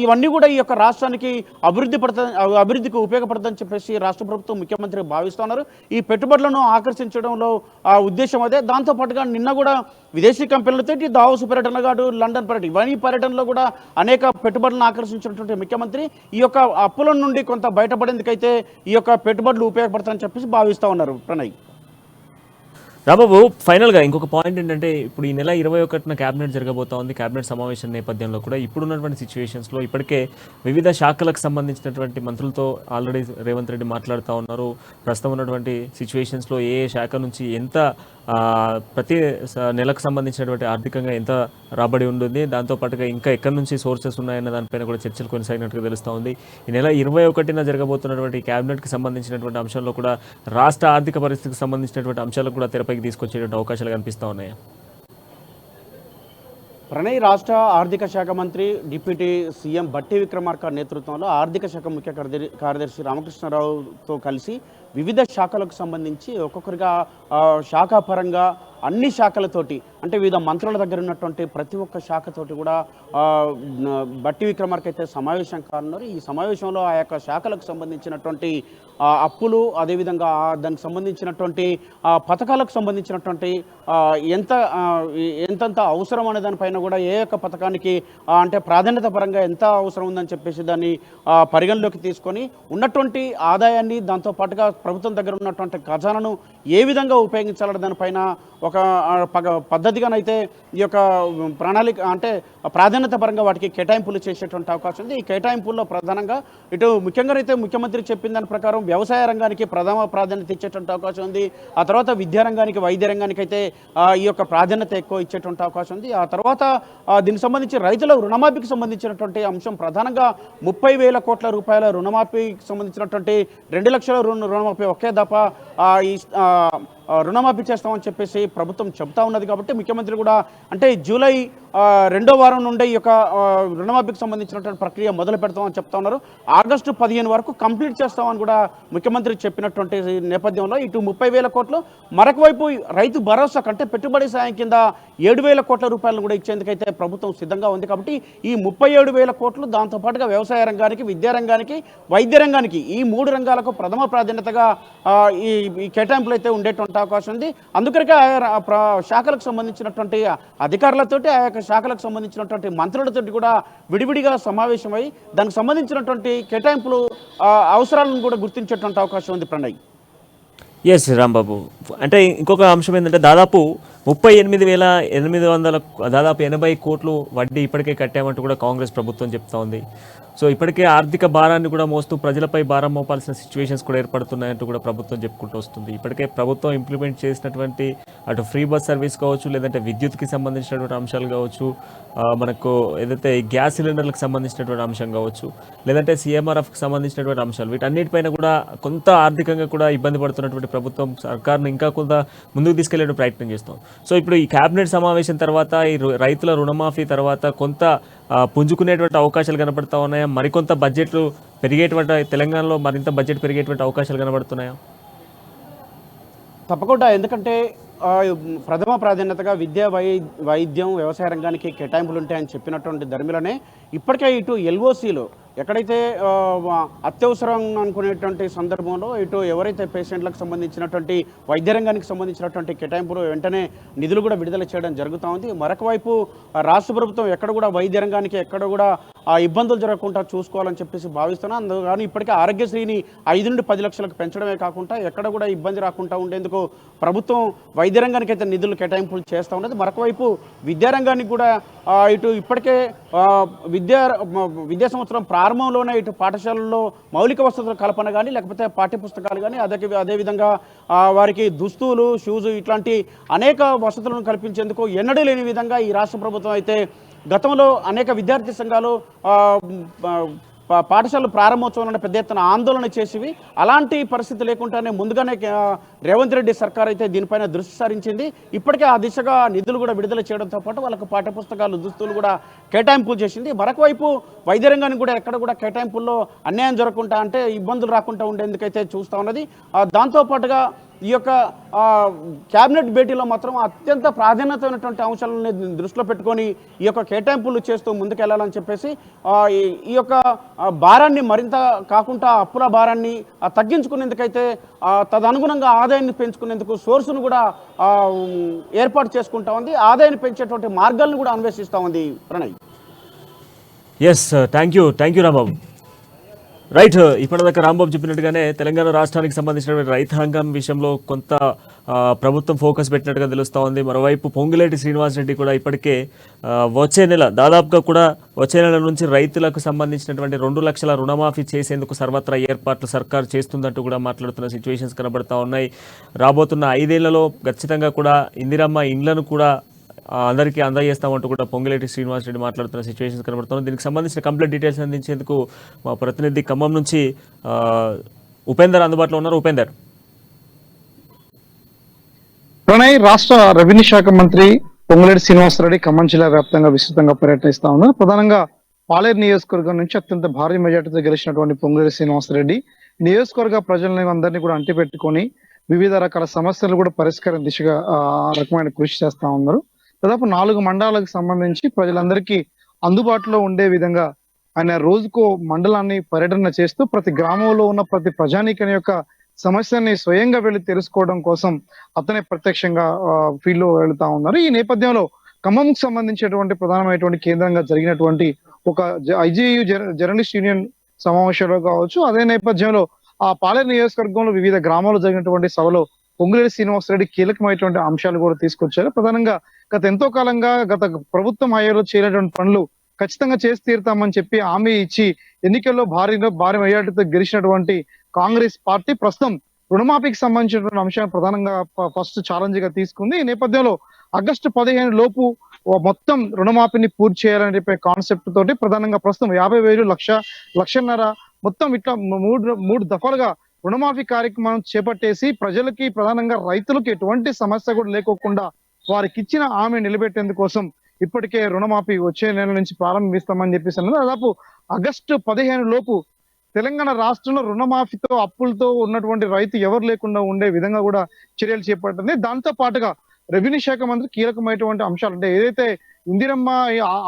ఇవన్నీ కూడా ఈ యొక్క రాష్ట్రానికి అభివృద్ధికి ఉపయోగపడుతుందని చెప్పేసి రాష్ట్ర ప్రభుత్వం ముఖ్యమంత్రి భావిస్తున్నారు. ఈ పెట్టుబడులను ఆకర్షించడంలో ఉద్దేశం అదే. దాంతోపాటుగా నిన్న కూడా విదేశీ కంపెనీలతో దావోస్ పర్యటన కాదు, లండన్ పర్యటన, ఇవన్నీ పర్యటనలో కూడా అనేక పెట్టుబడులను ఆకర్షించినటువంటి ముఖ్యమంత్రి ఈ యొక్క అప్పుల నుండి కొంత బయటపడేందుకైతే ఈ యొక్క పెట్టుబడులు ఉపయోగపడతాయని చెప్పేసి భావిస్తూ ఉన్నారు ప్రణయ్. రాబాబు, ఫైనల్గా ఇంకొక పాయింట్ ఏంటంటే ఇప్పుడు ఈ నెల 21న క్యాబినెట్ జరగబోతా ఉంది. క్యాబినెట్ సమావేశం నేపథ్యంలో కూడా ఇప్పుడున్నటువంటి సిచ్యువేషన్స్లో ఇప్పటికే వివిధ శాఖలకు సంబంధించినటువంటి మంత్రులతో ఆల్రెడీ రేవంత్ రెడ్డి మాట్లాడుతూ ఉన్నారు. ప్రస్తుతం ఉన్నటువంటి సిచ్యువేషన్స్లో ఏ శాఖ నుంచి ఎంత ప్రతి నెలకు సంబంధించినటువంటి ఆర్థికంగా ఎంత రాబడి ఉంటుంది, దాంతోపాటుగా ఇంకా ఎక్కడి నుంచి సోర్సెస్ ఉన్నాయన్న దానిపైన కూడా చర్చలు కొనసాగినట్టుగా తెలుస్తూ ఉంది. ఈ నెల 21న జరగబోతున్నటువంటి క్యాబినెట్కి సంబంధించినటువంటి అంశంలో కూడా రాష్ట్ర ఆర్థిక పరిస్థితికి సంబంధించినటువంటి అంశాలకు కూడా తెరపైకి తీసుకొచ్చేటువంటి అవకాశాలు కనిపిస్తూ ఉన్నాయా? ప్రణయ్, రాష్ట్ర ఆర్థిక శాఖ మంత్రి డిప్యూటీ సీఎం బట్టి విక్రమార్క నేతృత్వంలో ఆర్థిక శాఖ ముఖ్య కార్యదర్శి రామకృష్ణారావుతో కలిసి వివిధ శాఖలకు సంబంధించి ఒక్కొక్కరిగా శాఖాపరంగా అన్ని శాఖలతోటి, అంటే వివిధ మంత్రుల దగ్గర ఉన్నటువంటి ప్రతి ఒక్క శాఖతోటి కూడా బట్టి విక్రమార్క అయితే సమావేశం కానున్నారు. ఈ సమావేశంలో ఆ యొక్క శాఖలకు సంబంధించినటువంటి అప్పులు, అదేవిధంగా దానికి సంబంధించినటువంటి పథకాలకు సంబంధించినటువంటి ఎంతంత అవసరం అనే దానిపైన కూడా ఏ యొక్క పథకానికి అంటే ప్రాధాన్యత పరంగా ఎంత అవసరం ఉందని చెప్పేసి దాన్ని పరిగణలోకి తీసుకొని ఉన్నటువంటి ఆదాయాన్ని, దాంతోపాటుగా ప్రభుత్వం దగ్గర ఉన్నటువంటి ఖజానాను ఏ విధంగా ఉపయోగించాలనే దానిపైన ఒక పద్ధతిగానైతే ఈ యొక్క ప్రణాళిక అంటే ప్రాధాన్యత పరంగా వాటికి కేటాయింపులు చేసేటువంటి అవకాశం ఉంది. ఈ కేటాయింపుల్లో ప్రధానంగా ఇటు ముఖ్యంగా అయితే ముఖ్యమంత్రి చెప్పిన దాని ప్రకారం వ్యవసాయ రంగానికి ప్రథమ ప్రాధాన్యత ఇచ్చేటువంటి అవకాశం ఉంది. ఆ తర్వాత విద్యా రంగానికి, వైద్య రంగానికి అయితే ఈ యొక్క ప్రాధాన్యత ఎక్కువ ఇచ్చేటువంటి అవకాశం ఉంది. ఆ తర్వాత దీనికి సంబంధించి రైతుల రుణమాఫీకి సంబంధించినటువంటి అంశం ప్రధానంగా 30,000 కోట్ల రూపాయల రుణమాఫీకి సంబంధించినటువంటి 2 లక్షల రుణమాఫీ ఒకే దఫ ఈ రుణమాఫీ చేస్తామని చెప్పేసి ప్రభుత్వం చెబుతా ఉన్నది. కాబట్టి ముఖ్యమంత్రి కూడా అంటే జూలై 2వ వారం నుండి ఈ యొక్క రుణమాఫీకి సంబంధించినటువంటి ప్రక్రియ మొదలు పెడతామని చెప్తా ఉన్నారు. ఆగస్టు 15 వరకు కంప్లీట్ చేస్తామని కూడా ముఖ్యమంత్రి చెప్పినటువంటి నేపథ్యంలో ఇటు 30,000 కోట్లు, మరొక వైపు రైతు భరోసా కంటే పెట్టుబడి సాయం కింద 7,000 కోట్ల రూపాయలను కూడా ఇచ్చేందుకైతే ప్రభుత్వం సిద్ధంగా ఉంది. కాబట్టి ఈ 37,000 కోట్లు దాంతోపాటుగా వ్యవసాయ రంగానికి, విద్యా రంగానికి, వైద్య రంగానికి, ఈ 3 రంగాలకు ప్రథమ ప్రాధాన్యతగా ఈ కేటాయింపులు అయితే ఉండేటువంటి అవకాశం ఉంది. అందుకనే శాఖలకు సంబంధించినటువంటి అధికారులతోటి, ఆ యొక్క శాఖలకు సంబంధించినటువంటి మంత్రులతోటి కూడా విడివిడిగా సమావేశమై దానికి సంబంధించినటువంటి కేటాయింపులు అవసరాలను కూడా గుర్తించేటువంటి అవకాశం ఉంది ప్రణయ్. ఎస్ రాంబాబు, అంటే ఇంకొక అంశం ఏంటంటే దాదాపు 38,800 దాదాపు 80 కోట్లు వడ్డీ ఇప్పటికే కట్టామంటూ కూడా కాంగ్రెస్ ప్రభుత్వం చెప్తా ఉంది. సో ఇప్పటికే ఆర్థిక భారాన్ని కూడా మోస్తూ ప్రజలపై భారం మోపాల్సిన సిచ్యువేషన్స్ కూడా ఏర్పడుతున్నాయంటూ కూడా ప్రభుత్వం చెప్పుకుంటూ వస్తుంది. ఇప్పటికే ప్రభుత్వం ఇంప్లిమెంట్ చేసినటువంటి అటు ఫ్రీ బస్ సర్వీస్ కావచ్చు, లేదంటే విద్యుత్కి సంబంధించినటువంటి అంశాలు కావచ్చు, మనకు ఏదైతే గ్యాస్ సిలిండర్లకు సంబంధించినటువంటి అంశం కావచ్చు, లేదంటే CMRFకి సంబంధించినటువంటి అంశాలు, వీటన్నిటిపైన కూడా కొంత ఆర్థికంగా కూడా ఇబ్బంది పడుతున్నటువంటి ప్రభుత్వం సర్కార్ను ఇంకా కొంత ముందుకు తీసుకెళ్లే ప్రయత్నం చేస్తాం. సో ఇప్పుడు ఈ క్యాబినెట్ సమావేశం తర్వాత, ఈ రైతుల రుణమాఫీ తర్వాత కొంత పుంజుకునేటువంటి అవకాశాలు కనబడతా ఉన్నాయా? మరికొంత బడ్జెట్లు పెరిగేటువంటి, తెలంగాణలో మరింత బడ్జెట్ పెరిగేటువంటి అవకాశాలు కనబడుతున్నాయా? తప్పకుండా, ఎందుకంటే ప్రథమ ప్రాధాన్యతగా విద్య, వైద్యం, వ్యవసాయ రంగానికి కేటాయింపులు ఉంటాయని చెప్పినటువంటి ధర్మిలోనే ఇప్పటికే ఇటు LOCలో ఎక్కడైతే అత్యవసరం అనుకునేటువంటి సందర్భంలో ఇటు ఎవరైతే పేషెంట్లకు సంబంధించినటువంటి వైద్య రంగానికి సంబంధించినటువంటి కేటాయింపులు వెంటనే నిధులు కూడా విడుదల చేయడం జరుగుతూ ఉంది. మరొక వైపు రాష్ట్ర ప్రభుత్వం ఎక్కడ కూడా వైద్య రంగానికి ఎక్కడ కూడా ఇబ్బందులు జరగకుండా చూసుకోవాలని చెప్పేసి భావిస్తున్నాను. అందుకని ఇప్పటికే ఆరోగ్యశ్రీని 5 నుండి 10 లక్షలకు పెంచడమే కాకుండా ఎక్కడ కూడా ఇబ్బంది రాకుండా ఉండేందుకు ప్రభుత్వం వైద్య రంగానికి అయితే నిధులు కేటాయింపులు చేస్తూ ఉన్నది. మరొక వైపు విద్యారంగానికి కూడా ఇటు ఇప్పటికే విద్యా సంవత్సరం ప్రారంభంలోనే ఇటు పాఠశాలల్లో మౌలిక వసతుల కల్పన కానీ, లేకపోతే పాఠ్యపుస్తకాలు కానీ, అదేవిధంగా వారికి దుస్తులు, షూస్ ఇట్లాంటి అనేక వసతులను కల్పించేందుకు ఎన్నడూ లేని విధంగా ఈ రాష్ట్ర ప్రభుత్వం అయితే గతంలో అనేక విద్యార్థి సంఘాలు పాఠశాలలు ప్రారంభోత్సవాలను పెద్ద ఎత్తున ఆందోళన చేసివి. అలాంటి పరిస్థితి లేకుండానే ముందుగానే రేవంత్ రెడ్డి సర్కార్ అయితే దీనిపైన దృష్టి సారించింది. ఇప్పటికే ఆ దిశగా నిధులు కూడా విడుదల చేయడంతో పాటు వాళ్ళకు పాఠ్యపుస్తకాలు, దుస్తులు కూడా కేటాయింపులు చేసింది. మరొక వైపు వైద్య రంగానికి కూడా ఎక్కడ కూడా కేటాయింపుల్లో అన్యాయం జరగకుండా, అంటే ఇబ్బందులు రాకుండా ఉండేందుకైతే చూస్తూ ఉన్నది. దాంతోపాటుగా ఈ యొక్క క్యాబినెట్ భేటీలో మాత్రం అత్యంత ప్రాధాన్యతమైనటువంటి అంశాలని దృష్టిలో పెట్టుకొని ఈ యొక్క కేటాయింపులు చేస్తూ ముందుకెళ్లాలని చెప్పేసి ఈ యొక్క భారాన్ని మరింత కాకుండా అప్పుల భారాన్ని తగ్గించుకునేందుకైతే తదనుగుణంగా ఆదాయాన్ని పెంచుకునేందుకు సోర్సును కూడా ఏర్పాటు చేసుకుంటా ఉంది, ఆదాయాన్ని పెంచేటువంటి మార్గాలను కూడా అన్వేషిస్తూ ఉంది. Pranay. Yes, thank you Rambabu. Right, ఇప్పటిదాకా రాంబాబు చెప్పినట్టుగానే తెలంగాణ రాష్ట్రానికి సంబంధించినటువంటి రైతాంగం విషయంలో కొంత ప్రభుత్వం ఫోకస్ పెట్టినట్టుగా తెలుస్తూ ఉంది. మరోవైపు పొంగులేటి శ్రీనివాసరెడ్డి కూడా ఇప్పటికే వచ్చే నెల దాదాపుగా కూడా వచ్చే నెల నుంచి రైతులకు సంబంధించినటువంటి 2 లక్షల రుణమాఫీ చేసేందుకు సర్వత్రా ఏర్పాట్లు సర్కారు చేస్తుందంటూ కూడా మాట్లాడుతున్న సిచ్యువేషన్స్ కనబడతా ఉన్నాయి. రాబోతున్న 5 ఏళ్లలో ఖచ్చితంగా కూడా ఇందిరమ్మ ఇండ్లను కూడా అందరికీ అందజేస్తామంటూ కూడా పొంగులేటి శ్రీనివాసరెడ్డి మాట్లాడుతున్న సిచ్యువేషన్స్ కనబడుతున్నాయి. దీనికి సంబంధించిన కంప్లీట్ డీటెయిల్స్ అందించేందుకు మా ప్రతినిధి ఖమ్మం నుంచి ఉపేందర్ అందుబాటులో ఉన్నారు. ఉపేందర్. ప్రణయ్, రాష్ట్ర రెవెన్యూ శాఖ మంత్రి పొంగులేటి శ్రీనివాసరెడ్డి ఖమ్మం జిల్లా వ్యాప్తంగా విస్తృతంగా పర్యటిస్తా ఉన్నారు. ప్రధానంగా పాలేరు నియోజకవర్గం నుంచి అత్యంత భారీ మెజార్టీతో గెలిచినటువంటి పొంగులేటి శ్రీనివాసరెడ్డి నియోజకవర్గ ప్రజలని అందరినీ కూడా అంటిపెట్టుకొని వివిధ రకాల సమస్యలు కూడా పరిష్కారం దిశగా రకమైన కృషి చేస్తా ఉన్నారు. దాదాపు 4 మండలాలకు సంబంధించి ప్రజలందరికీ అందుబాటులో ఉండే విధంగా ఆయన రోజుకో మండలాన్ని పర్యటన చేస్తూ ప్రతి గ్రామంలో ఉన్న ప్రతి ప్రజానీకం యొక్క సమస్యని స్వయంగా వెళ్ళి తెలుసుకోవడం కోసం అతనే ప్రత్యక్షంగా ఫీల్డ్ లో వెళుతా ఉన్నారు. ఈ నేపథ్యంలో ఖమ్మంకు సంబంధించినటువంటి ప్రధానమైనటువంటి కేంద్రంగా జరిగినటువంటి ఒక ఐజేయు జర్నలిస్ట్ యూనియన్ సమావేశంలో కావచ్చు, అదే నేపథ్యంలో ఆ పాలేరు నియోజకవర్గంలో వివిధ గ్రామాల్లో జరిగినటువంటి సభలో పొంగులేటి శ్రీనివాసరెడ్డి కీలకమైనటువంటి అంశాలు కూడా తీసుకొచ్చారు. ప్రధానంగా గత ఎంతో కాలంగా గత ప్రభుత్వం హయాంలో చేయనటువంటి పనులు ఖచ్చితంగా చేసి తీరుతామని చెప్పి హామీ ఇచ్చి ఎన్నికల్లో భారీ మెజార్టీతో గెలిచినటువంటి కాంగ్రెస్ పార్టీ ప్రస్తుతం రుణమాఫీకి సంబంధించినటువంటి అంశాన్ని ప్రధానంగా ఫస్ట్ ఛాలెంజ్ గా తీసుకుంది. ఈ నేపథ్యంలో ఆగస్టు 15 లోపు మొత్తం రుణమాఫీని పూర్తి చేయాలని చెప్పే కాన్సెప్ట్ తోటి ప్రధానంగా ప్రస్తుతం 50,000 లక్షన్నర మొత్తం ఇట్లా మూడు దఫాలుగా రుణమాఫీ కార్యక్రమం చేపట్టేసి ప్రజలకి ప్రధానంగా రైతులకు ఎటువంటి సమస్య కూడా లేకోకుండా వారికి ఇచ్చిన హామీ నిలబెట్టేందుకోసం ఇప్పటికే రుణమాఫీ వచ్చే నెల నుంచి ప్రారంభిస్తామని చెప్పేసి అన్నది. దాదాపు ఆగస్టు 15 లోపు తెలంగాణ రాష్ట్రంలో రుణమాఫీతో అప్పులతో ఉన్నటువంటి రైతు ఎవరు లేకుండా ఉండే విధంగా కూడా చర్యలు చేపట్టింది. దాంతో పాటుగా రెవెన్యూ శాఖ మంత్రి కీలకమైనటువంటి అంశాలు అంటే ఏదైతే ఇందిరమ్మ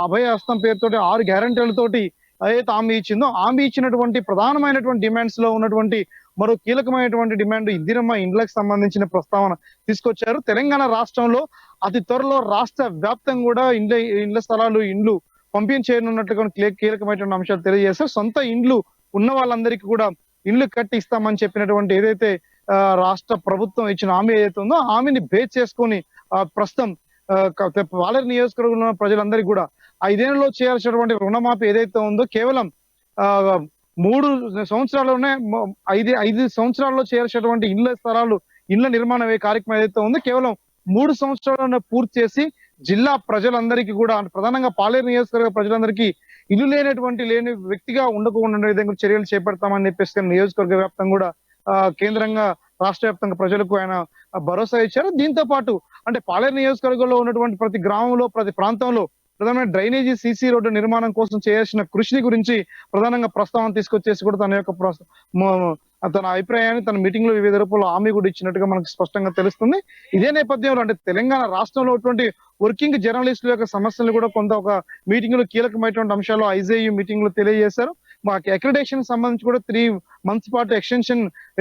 అభయ హస్తం పేరుతోటి 6 గ్యారంటీలతోటి ఏదైతే హామీ ఇచ్చిందో హామీ ఇచ్చినటువంటి ప్రధానమైనటువంటి డిమాండ్స్ లో ఉన్నటువంటి మరో కీలకమైనటువంటి డిమాండ్ ఇందిరమ్మ ఇండ్లకు సంబంధించిన ప్రస్తావన తీసుకొచ్చారు. తెలంగాణ రాష్ట్రంలో అతి త్వరలో రాష్ట్ర వ్యాప్తంగా కూడా ఇండ్ల స్థలాలు ఇండ్లు పంపిణీ చేయనున్నట్లుగా కీలకమైనటువంటి అంశాలు తెలియజేస్తారు. సొంత ఇండ్లు ఉన్న వాళ్ళందరికీ కూడా ఇండ్లు కట్టి ఇస్తామని చెప్పినటువంటి ఏదైతే రాష్ట్ర ప్రభుత్వం ఇచ్చిన హామీ ఏదైతే ఉందో హామీని బేస్ చేసుకొని ప్రస్తుతం పాలేరు నియోజకవర్గంలో ప్రజలందరికీ కూడా 5 ఏళ్లలో చేయాల్సినటువంటి రుణమాఫీ ఏదైతే ఉందో కేవలం 3 సంవత్సరాల్లోనే 5 సంవత్సరాల్లో చేయాల్సినటువంటి ఇళ్ల నిర్మాణ కార్యక్రమం ఏదైతే ఉందో కేవలం 3 సంవత్సరాల్లోనే పూర్తి చేసి జిల్లా ప్రజలందరికీ కూడా ప్రధానంగా పాలేరు నియోజకవర్గ ప్రజలందరికీ ఇల్లు లేని వ్యక్తిగా ఉండకుండా విధంగా చర్యలు చేపడతామని చెప్పేసి నియోజకవర్గ వ్యాప్తంగా కూడా కేంద్రంగా రాష్ట్ర వ్యాప్తంగా ప్రజలకు ఆయన భరోసా ఇచ్చారు. దీంతో పాటు అంటే పాలేరు నియోజకవర్గంలో ఉన్నటువంటి ప్రతి గ్రామంలో ప్రతి ప్రాంతంలో ప్రధానమైన డ్రైనేజీ సీసీ రోడ్డు నిర్మాణం కోసం చేయాల్సిన కృషిని గురించి ప్రధానంగా ప్రస్తావన తీసుకొచ్చేసి కూడా తన అభిప్రాయాన్ని తన మీటింగ్ లో వివిధ రూపంలో హామీ కూడా ఇచ్చినట్టుగా మనకు స్పష్టంగా తెలుస్తుంది. ఇదే నేపథ్యంలో అంటే తెలంగాణ రాష్ట్రంలో ఉన్నటువంటి వర్కింగ్ జర్నలిస్టుల యొక్క సమస్యలు కూడా కొంత ఒక మీటింగ్ లో కీలకమైనటువంటి అంశాలు ఐజేయు మీటింగ్ లో తెలియజేశారు. మాకు అక్రిడేషన్ సంబంధించి కూడా 3 మంత్స్ పాటు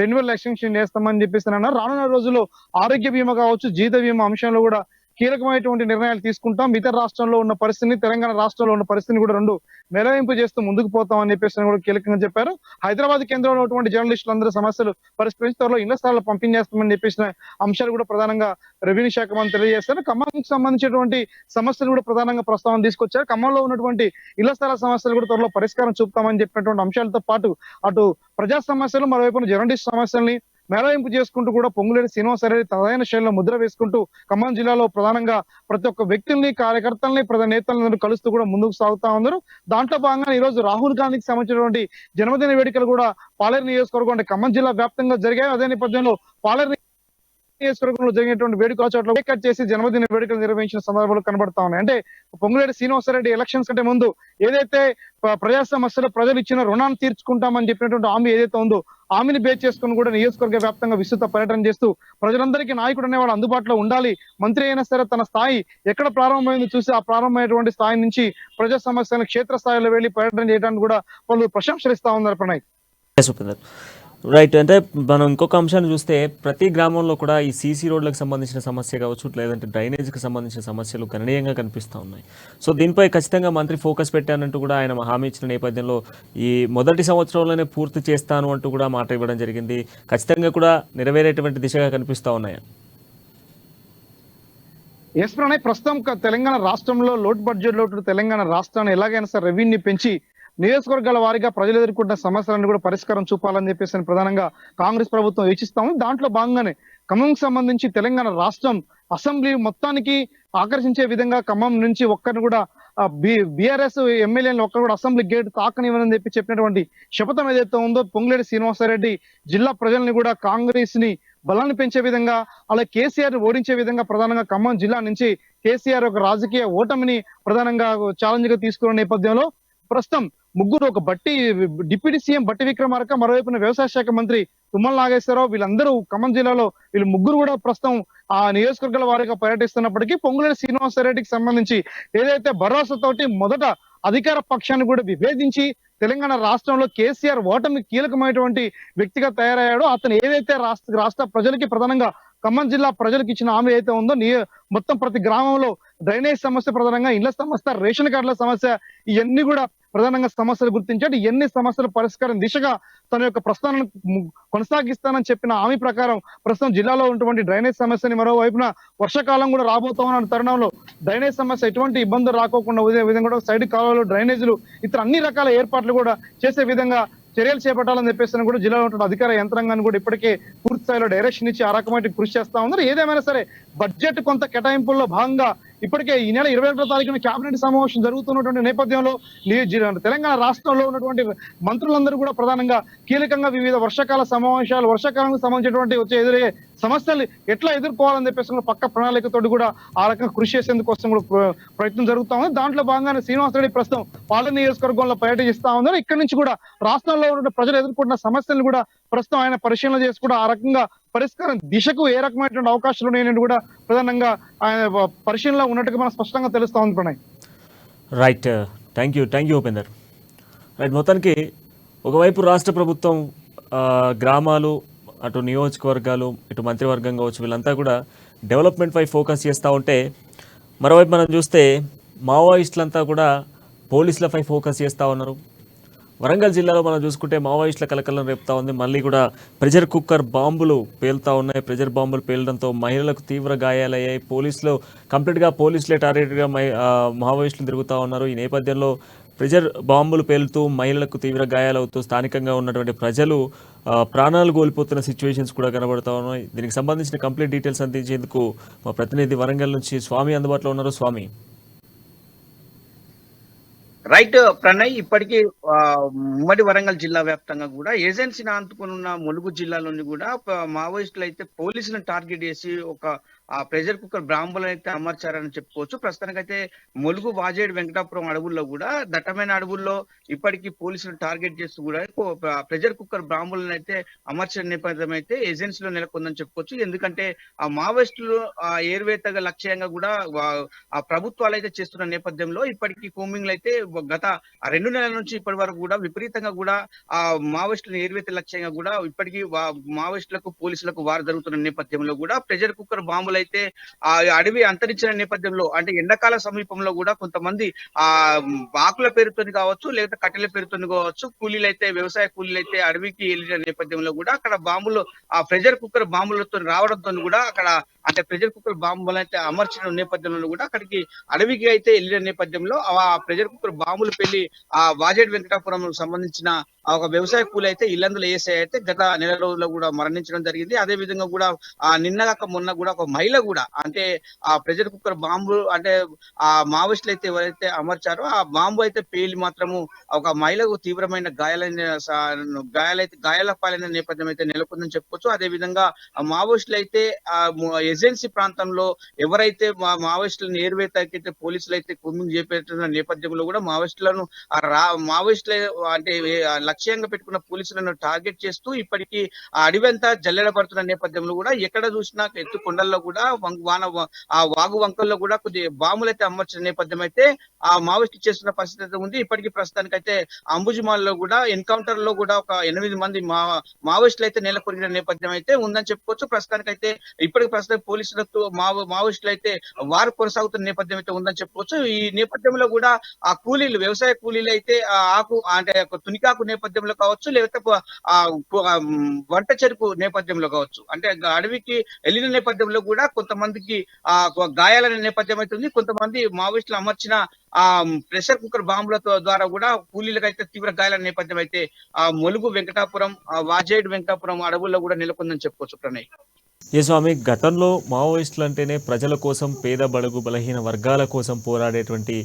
రెన్యువల్ ఎక్స్టెన్షన్ చేస్తామని చెప్పేసి అన్నారు. రానున్న రోజుల్లో ఆరోగ్య బీమా కావచ్చు, జీత బీమా అంశంలో కూడా కీలకమైనటువంటి నిర్ణయాలు తీసుకుంటాం. ఇతర రాష్ట్రంలో ఉన్న పరిస్థితిని తెలంగాణ రాష్ట్రంలో ఉన్న పరిస్థితిని కూడా 2 మెలవింపు చేస్తూ ముందుకు పోతాం అని చెప్పేసి కూడా కీలకంగా చెప్పారు. హైదరాబాద్ కేంద్రంలో ఉన్నటువంటి జర్నలిస్టులు అందరూ సమస్యలు పరిష్కరించి త్వరలో ఇళ్ల స్థలాలు పంపిణీ చేస్తామని చెప్పేసిన అంశాలు కూడా ప్రధానంగా రెవెన్యూ శాఖ మంత్రి తెలియజేస్తారు. ఖమ్మంకి సంబంధించినటువంటి సమస్యలు కూడా ప్రధానంగా ప్రస్తావన తీసుకొచ్చారు. ఖమ్మంలో ఉన్నటువంటి ఇళ్ల స్థల సమస్యలు కూడా త్వరలో పరిష్కారం చూపుతామని చెప్పినటువంటి అంశాలతో పాటు అటు ప్రజా సమస్యలు మరోవైపు జర్నలిస్ట్ సమస్యల్ని మేళవింపు చేసుకుంటూ కూడా పొంగులేటి శ్రీనివాసరెడ్డి తదైన శైలిలో ముద్ర వేసుకుంటూ ఖమ్మం జిల్లాలో ప్రధానంగా ప్రతి ఒక్క వ్యక్తుల్ని కార్యకర్తల్ని ప్రధాన నేతలను కలుస్తూ కూడా ముందుకు సాగుతా ఉన్నారు. దాంట్లో భాగంగా ఈ రోజు రాహుల్ గాంధీకి సంబంధించినటువంటి జన్మదిన వేడుకలు కూడా పాలేరు నియోజకవర్గం అంటే ఖమ్మం జిల్లా వ్యాప్తంగా జరిగాయి. అదే నేపథ్యంలో పాలేరు నియోజకవర్గంలో జరిగినటువంటి వేడుకల చోట్ల కేక్ కట్ చేసి జన్మదిన వేడుకలు నిర్వహించిన సందర్భాలు కనబడతా ఉన్నాయి. అంటే పొంగులేటి శ్రీనివాసరెడ్డి ఎలక్షన్స్ కంటే ముందు ఏదైతే ప్రజా సమస్యలు ప్రజలు ఇచ్చిన రుణాన్ని తీర్చుకుంటామని చెప్పినటువంటి హామీ ఏదైతే ఉందో హామీని బేస్ చేసుకుని కూడా నియోజకవర్గ వ్యాప్తంగా విస్తృత పర్యటన చేస్తూ ప్రజలందరికీ నాయకుడు అనేవాడు అందుబాటులో ఉండాలి, మంత్రి అయినా సరే తన స్థాయి ఎక్కడ ప్రారంభమైంది చూసి ఆ ప్రారంభమైనటువంటి స్థాయి నుంచి ప్రజా సమస్యలను క్షేత్రస్థాయిలో వెళ్లి పర్యటన చేయడానికి కూడా వాళ్ళు ప్రశంసలు ఇస్తా ఉన్నారు. ప్రణయ్, ఉపేందర్, రైట్. అంటే మనం ఇంకొక అంశాన్ని చూస్తే ప్రతి గ్రామంలో కూడా ఈ సీసీ రోడ్లకు సంబంధించిన సమస్య కావచ్చు, లేదంటే డ్రైనేజ్కి సంబంధించిన సమస్యలు గణనీయంగా కనిపిస్తూ ఉన్నాయి. సో దీనిపై ఖచ్చితంగా మంత్రి ఫోకస్ పెట్టానంటూ కూడా ఆయన హామీ ఇచ్చిన నేపథ్యంలో ఈ మొదటి సంవత్సరంలోనే పూర్తి చేస్తాను అంటూ కూడా మాట ఇవ్వడం జరిగింది. ఖచ్చితంగా కూడా నెరవేరేటువంటి దిశగా కనిపిస్తూ ఉన్నాయా? ఎస్ ప్రణయ్, ప్రస్తుతం తెలంగాణ రాష్ట్రంలో లోటు బడ్జెట్ లోటు తెలంగాణ రాష్ట్రాన్ని ఎలాగైనా సరే రెవెన్యూ పెంచి నియోజకవర్గాల వారీగా ప్రజలు ఎదుర్కొంటున్న సమస్యలను కూడా పరిష్కారం చూపాలని చెప్పేసి ప్రధానంగా కాంగ్రెస్ ప్రభుత్వం యోచిస్తాము. దాంట్లో భాగంగానే ఖమ్మంకి సంబంధించి తెలంగాణ రాష్ట్రం అసెంబ్లీ మొత్తానికి ఆకర్షించే విధంగా ఖమ్మం నుంచి ఒక్కరిని కూడా బీఆర్ఎస్ ఎమ్మెల్యేలను ఒక్కరు కూడా అసెంబ్లీ గేట్ తాకనివ్వని చెప్పినటువంటి శపథం ఏదైతే ఉందో పొంగులేటి శ్రీనివాసరెడ్డి జిల్లా ప్రజల్ని కూడా కాంగ్రెస్ ని బలాన్ని పెంచే విధంగా అలా కేసీఆర్ ఓడించే విధంగా ప్రధానంగా ఖమ్మం జిల్లా నుంచి కేసీఆర్ ఒక రాజకీయ ఓటమిని ప్రధానంగా ఛాలెంజ్ గా తీసుకున్న నేపథ్యంలో ప్రస్తుతం ముగ్గురు, ఒక డిప్యూటీ సీఎం బట్టి విక్రమార్క, మరోవైపున వ్యవసాయ శాఖ మంత్రి తుమ్మల నాగేశ్వరరావు, వీళ్ళందరూ ఖమ్మం జిల్లాలో వీళ్ళు ముగ్గురు కూడా ప్రస్తుతం ఆ నియోజకవర్గాల వారీగా పర్యటిస్తున్నప్పటికీ పొంగులేటి శ్రీనివాసరెడ్డికి సంబంధించి ఏదైతే భరోసాతోటి మొదట అధికార పక్షాన్ని కూడా విభేదించి తెలంగాణ రాష్ట్రంలో కేసీఆర్ ఓటమి కీలకమైనటువంటి వ్యక్తిగా తయారయ్యాడో అతను ఏదైతే రాష్ట్ర ప్రజలకి ప్రధానంగా ఖమ్మం జిల్లా ప్రజలకు ఇచ్చిన హామీ అయితే ఉందో మొత్తం ప్రతి గ్రామంలో డ్రైనేజ్ సమస్య, ప్రధానంగా ఇళ్ల సమస్య, రేషన్ కార్డుల సమస్య, ఇవన్నీ కూడా ప్రధానంగా సమస్యలు గుర్తించాడు. ఎన్ని సమస్యల పరిష్కారం దిశగా తన యొక్క ప్రస్థానం కొనసాగిస్తానని చెప్పిన హామీ ప్రకారం ప్రస్తుతం జిల్లాలో ఉన్నటువంటి డ్రైనేజ్ సమస్యని, మరోవైపున వర్షాకాలం కూడా రాబోతున్న తరుణంలో డ్రైనేజ్ సమస్య ఎటువంటి ఇబ్బందులు రాకోకుండా విధంగా కూడా సైడ్ కాలువలు, డ్రైనేజీలు, ఇతర అన్ని రకాల ఏర్పాట్లు కూడా చేసే విధంగా చర్యలు చేపట్టాలని చెప్పేసి కూడా జిల్లాలో ఉన్న అధికార యంత్రాంగాన్ని కూడా ఇప్పటికే పూర్తి స్థాయిలో డైరెక్షన్ ఇచ్చి ఆ రకమైన కృషి చేస్తా ఉన్నారు. ఏదేమైనా సరే బడ్జెట్ కొంత కేటాయింపుల్లో భాగంగా ఇప్పటికే ఈ నెల 21వ తారీఖున కేబినెట్ సమావేశం జరుగుతున్నటువంటి నేపథ్యంలో తెలంగాణ రాష్ట్రంలో ఉన్నటువంటి మంత్రులందరూ కూడా ప్రధానంగా కీలకంగా వివిధ వర్షాకాల సమావేశాలు, వర్షాకాలానికి సంబంధించినటువంటి వచ్చే ఎదురయ్యే సమస్యలు ఎట్లా ఎదుర్కోవాలని చెప్పేసి పక్క ప్రణాళికతో కూడా ఆ రకంగా కృషి చేసేందుకోసం కూడా ప్రయత్నం జరుగుతా ఉంది. దాంట్లో భాగంగానే శ్రీనివాసరెడ్డి ప్రస్తుతం పాలన నియోజకవర్గంలో పర్యటిస్తా ఉన్నారు. ఇక్కడ నుంచి కూడా రాష్ట్రంలో ఉన్న ప్రజలు ఎదుర్కొంటున్న సమస్యలను కూడా ప్రస్తుతం ఆయన పరిశీలన చేసి కూడా ఆ రకంగా పరిష్కారం దిశకు ఏ రకమైనటువంటి అవకాశాలు ఉన్నాయని కూడా ప్రధానంగా ఆయన పరిశీలనలో ఉన్నట్టుగా మనం స్పష్టంగా తెలుస్తా ఉంది. Pranay, right. Thank you Upender. Right, మొత్తానికి ఒకవైపు రాష్ట్ర ప్రభుత్వం గ్రామాలు, అటు నియోజకవర్గాలు, ఇటు మంత్రివర్గం కావచ్చు, వీళ్ళంతా కూడా డెవలప్మెంట్ పై ఫోకస్ చేస్తూ ఉంటే, మరోవైపు మనం చూస్తే మావోయిస్టులంతా కూడా పోలీసులపై ఫోకస్ చేస్తూ ఉన్నారు. వరంగల్ జిల్లాలో మనం చూసుకుంటే మావోయిస్టుల కలకలం రేపుతా ఉంది. మళ్ళీ కూడా ప్రెషర్ కుక్కర్ బాంబులు పేలుతూ ఉన్నాయి. ప్రెషర్ బాంబులు పేలడంతో మహిళలకు తీవ్ర గాయాలయ్యాయి. కంప్లీట్గా పోలీసులే టార్గెట్గా మావోయిస్టులు తిరుగుతూ ఉన్నారు. ఈ నేపథ్యంలో ప్రెషర్ బాంబులు పేలుతూ మహిళలకు తీవ్ర గాయాలవుతూ స్థానికంగా ఉన్నటువంటి ప్రజలు ప్రాణాలు కోల్పోతున్న సిచ్యువేషన్స్ కూడా కనబడుతూ ఉన్నాయి. దీనికి సంబంధించిన కంప్లీట్ డీటెయిల్స్ అందించేందుకు మా ప్రతినిధి వరంగల్ నుంచి స్వామి అందుబాటులో ఉన్నారు. స్వామి, రైట్ ప్రణయ్, ఇప్పటికీ ఉమ్మడి వరంగల్ జిల్లా వ్యాప్తంగా కూడా ఏజెన్సీని ఆంతుకుని ఉన్న ములుగు జిల్లాలోని కూడా మావోయిస్టులు అయితే పోలీసులను టార్గెట్ చేసి ఒక ప్రెషర్ కుక్కర్ బాంబులను అయితే అమర్చారని చెప్పుకోవచ్చు. ప్రస్తుతానికైతే ములుగు వాజేడు వెంకటాపురం అడవుల్లో కూడా దట్టమైన అడవుల్లో ఇప్పటికీ పోలీసులను టార్గెట్ చేస్తూ కూడా ప్రెషర్ కుక్కర్ బాంబులను అయితే అమర్చిన నేపథ్యం అయితే ఏజెన్సీలో నెలకొందని చెప్పుకోవచ్చు. ఎందుకంటే ఆ మావోయిస్టులు ఏర్వేతగా లక్ష్యంగా కూడా ఆ ప్రభుత్వాలు అయితే చేస్తున్న నేపథ్యంలో ఇప్పటికీ కూంబింగ్లు అయితే గత 2 నెలల నుంచి ఇప్పటి వరకు కూడా విపరీతంగా కూడా ఆ మావోయిస్టులను ఏర్వేత లక్ష్యంగా కూడా ఇప్పటికీ మావోయిస్టులకు పోలీసులకు వారు జరుగుతున్న నేపథ్యంలో కూడా ప్రెషర్ కుక్కర్ బాంబులు అయితే ఆ అడవి అంతరించిన నేపథ్యంలో, అంటే ఎండాకాల సమీపంలో కూడా కొంతమంది ఆ ఆకుల పేరుతో కావచ్చు, లేదా కట్టెల పేరుతో కావచ్చు, వ్యవసాయ కూలీలు అయితే అడవికి వెళ్ళిన నేపథ్యంలో కూడా అక్కడ బాంబులు, ఆ ప్రెషర్ కుక్కర్ బాంబులతో రావడంతో కూడా అక్కడ అంటే ప్రెషర్ కుక్కర్ బాంబులు అయితే అమర్చిన నేపథ్యంలో కూడా అక్కడికి అడవికి అయితే వెళ్ళిన నేపథ్యంలో ఆ ప్రెషర్ కుక్కర్ బాంబులు పెళ్లి ఆ వాజేడ్ వెంకటాపురం సంబంధించిన ఒక వ్యవసాయ కూలి అయితే ఇల్లందులో ఏసై అయితే గత నెల రోజుల్లో కూడా మరణించడం జరిగింది. అదే విధంగా కూడా నిన్న కాక మొన్న కూడా ఒక మహిళ కూడా అంటే ఆ ప్రెషర్ కుక్కర్ బాంబు అంటే ఆ మావోయిస్టులు అయితే ఎవరైతే అమర్చారో ఆ బాంబు అయితే పేలి మాత్రము ఒక మహిళకు తీవ్రమైన గాయాల పాలైన నేపథ్యం అయితే నెలకొందని చెప్పుకోవచ్చు. అదే విధంగా మావోయిస్టులు అయితే ఏజెన్సీ ప్రాంతంలో ఎవరైతే మావోయిస్టులను ఏరువేతకైతే పోలీసులు అయితే కూంబింగ్ చేపడుతున్న నేపథ్యంలో కూడా మావోయిస్టులను మావోయిస్టులు అంటే లక్ష్యంగా పెట్టుకున్న పోలీసులను టార్గెట్ చేస్తూ ఇప్పటికీ ఆ అడవంతా జల్లెడబడుతున్న నేపథ్యంలో కూడా ఎక్కడ చూసినా ఎత్తు కొండల్లో కూడా ఆ వాగు వంకల్లో కూడా కొద్ది బాంబులు అయితే అమర్చిన నేపథ్యం అయితే ఆ మావోయిస్టు చేస్తున్న పరిస్థితి అయితే ఉంది. ఇప్పటికీ ప్రస్తుతానికి అయితే అంబుజిమాల్లో కూడా ఎన్కౌంటర్ లో కూడా ఒక 8 మంది మావోయిస్టులు అయితే నెలకొరిగిన నేపథ్యం అయితే ఉందని చెప్పుకోవచ్చు. ప్రస్తుతానికి ప్రస్తుతం పోలీసులతో మావోయిస్టులు అయితే వారు కొనసాగుతున్న నేపథ్యం అయితే ఉందని చెప్పుకోవచ్చు. ఈ నేపథ్యంలో కూడా ఆ వ్యవసాయ కూలీలు అయితే అంటే తునికాకు నేపథ్యంలో కావచ్చు, లేకపోతే వంట చెరుకు నేపథ్యంలో కావచ్చు, అంటే అడవికి వెళ్ళిన నేపథ్యంలో కూడా కొంతమందికి గాయాలనే నేపథ్యం అయితే ఉంది. కొంతమంది మావోయిస్టులు అమర్చిన ప్రెషర్ కుక్కర్ బాంబులతో ద్వారా కూడా కూలీలకు అయితే తీవ్ర గాయాల నేపథ్యం అయితే ములుగు వెంకటాపురం వాజేడ్ వెంకటాపురం అడవుల్లో కూడా నెలకొందని చెప్పుకోవచ్చు ప్రణయ్. ఏ స్వామి, గతంలో మావోయిస్టులు అంటేనే ప్రజల కోసం, పేద బడుగు బలహీన వర్గాల కోసం పోరాడేటువంటి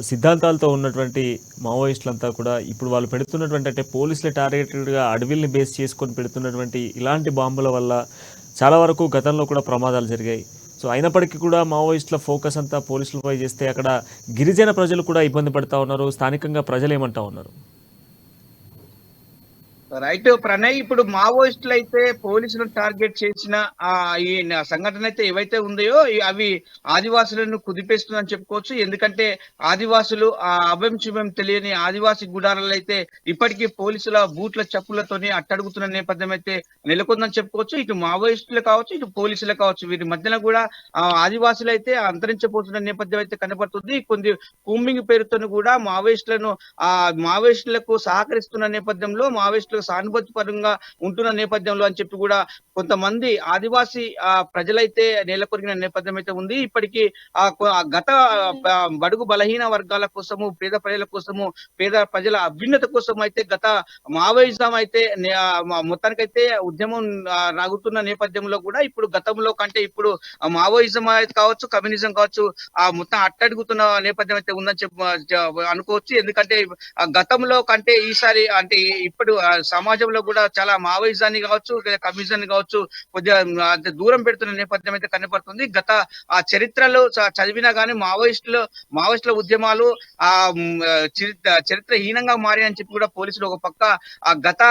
సిద్ధాంతాలతో ఉన్నటువంటి మావోయిస్టులంతా కూడా ఇప్పుడు వాళ్ళు పెడుతున్నటువంటి అంటే పోలీసుల టార్గెటెడ్గా అడవిల్ని బేస్ చేసుకొని పెడుతున్నటువంటి ఇలాంటి బాంబుల వల్ల చాలా వరకు గతంలో కూడా ప్రమాదాలు జరిగాయి. సో అయినప్పటికీ కూడా మావోయిస్టుల ఫోకస్ అంతా పోలీసులపై చేస్తే అక్కడ గిరిజన ప్రజలు కూడా ఇబ్బంది పడుతూ ఉన్నారు. స్థానికంగా ప్రజలు ఏమంటా ఉన్నారు? రైట్ ప్రణయ్, ఇప్పుడు మావోయిస్టులు అయితే పోలీసులను టార్గెట్ చేసిన ఈ సంఘటన అయితే ఏవైతే ఉందో అవి ఆదివాసులను కుదిపేస్తుందని చెప్పుకోవచ్చు. ఎందుకంటే ఆదివాసులు అభయం శుభం తెలియని ఆదివాసి గుడారాలు అయితే ఇప్పటికీ పోలీసుల బూట్ల చప్పులతోని అట్టడుగుతున్న నేపథ్యం అయితే నెలకొందని చెప్పుకోవచ్చు. ఇటు మావోయిస్టులు కావచ్చు, ఇటు పోలీసులు కావచ్చు, వీరి మధ్యన కూడా ఆదివాసులు అయితే అంతరించబోతున్న నేపథ్యం అయితే కనబడుతుంది. కొన్ని కూంబింగ్ పేరుతో కూడా మావోయిస్టులకు సహకరిస్తున్న నేపథ్యంలో మావోయిస్టులు సానుభూతి పరంగా ఉంటున్న నేపథ్యంలో అని చెప్పి కూడా కొంతమంది ఆదివాసీ ప్రజలైతే నెలకొరిగిన నేపథ్యం అయితే ఉంది. ఇప్పటికీ గత బడుగు బలహీన వర్గాల కోసము, పేద ప్రజల కోసము, పేద ప్రజల అభ్యున్నత కోసం అయితే గత మావోయిజం అయితే మొత్తానికైతే ఉద్యమం రాగుతున్న నేపథ్యంలో కూడా ఇప్పుడు గతంలో కంటే ఇప్పుడు మావోయిజం అయితే కావచ్చు, కమ్యూనిజం కావచ్చు, మొత్తం అట్టడుగుతున్న నేపథ్యం అయితే ఉందని అనుకోవచ్చు. ఎందుకంటే గతంలో కంటే ఈసారి అంటే ఇప్పుడు సమాజంలో కూడా చాలా మావోయిజాన్ని కావచ్చు, కమ్యూనిజాన్ని కావచ్చు కొద్దిగా దూరం పెడుతున్న నేపథ్యం అయితే కనపడుతుంది. గత చరిత్రలో చదివినా గానీ మావోయిస్టుల ఉద్యమాలు చరిత్రహీనంగా మారాయని చెప్పి కూడా పోలీసులు ఒక పక్క గత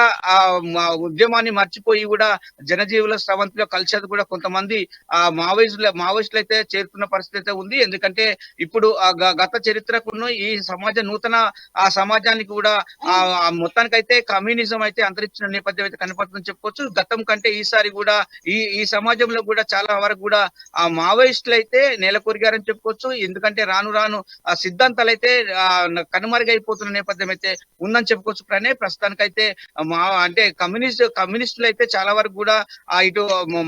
ఉద్యమాన్ని మర్చిపోయి కూడా జనజీవుల స్రవంతిలో కలిసేది కూడా కొంతమంది మావోయిస్టులు అయితే చేరుతున్న పరిస్థితి అయితే ఉంది. ఎందుకంటే ఇప్పుడు గత చరిత్రకును ఈ నూతన సమాజానికి కూడా మొత్తానికైతే కమ్యూనిజం అయితే అంతరించిన నేపథ్యం అయితే కనపడుతుందని చెప్పుకోవచ్చు. గతం కంటే ఈసారి కూడా ఈ సమాజంలో కూడా చాలా వరకు కూడా మావోయిస్టులు అయితే నెలకొరిగారని చెప్పుకోవచ్చు. ఎందుకంటే రాను రాను సిద్ధాంతాలు అయితే కనుమరుగైపోతున్న నేపథ్యం అయితే ఉందని చెప్పుకోవచ్చు. ప్రస్తుతానికైతే అంటే కమ్యూనిస్టులు అయితే చాలా వరకు కూడా ఇటు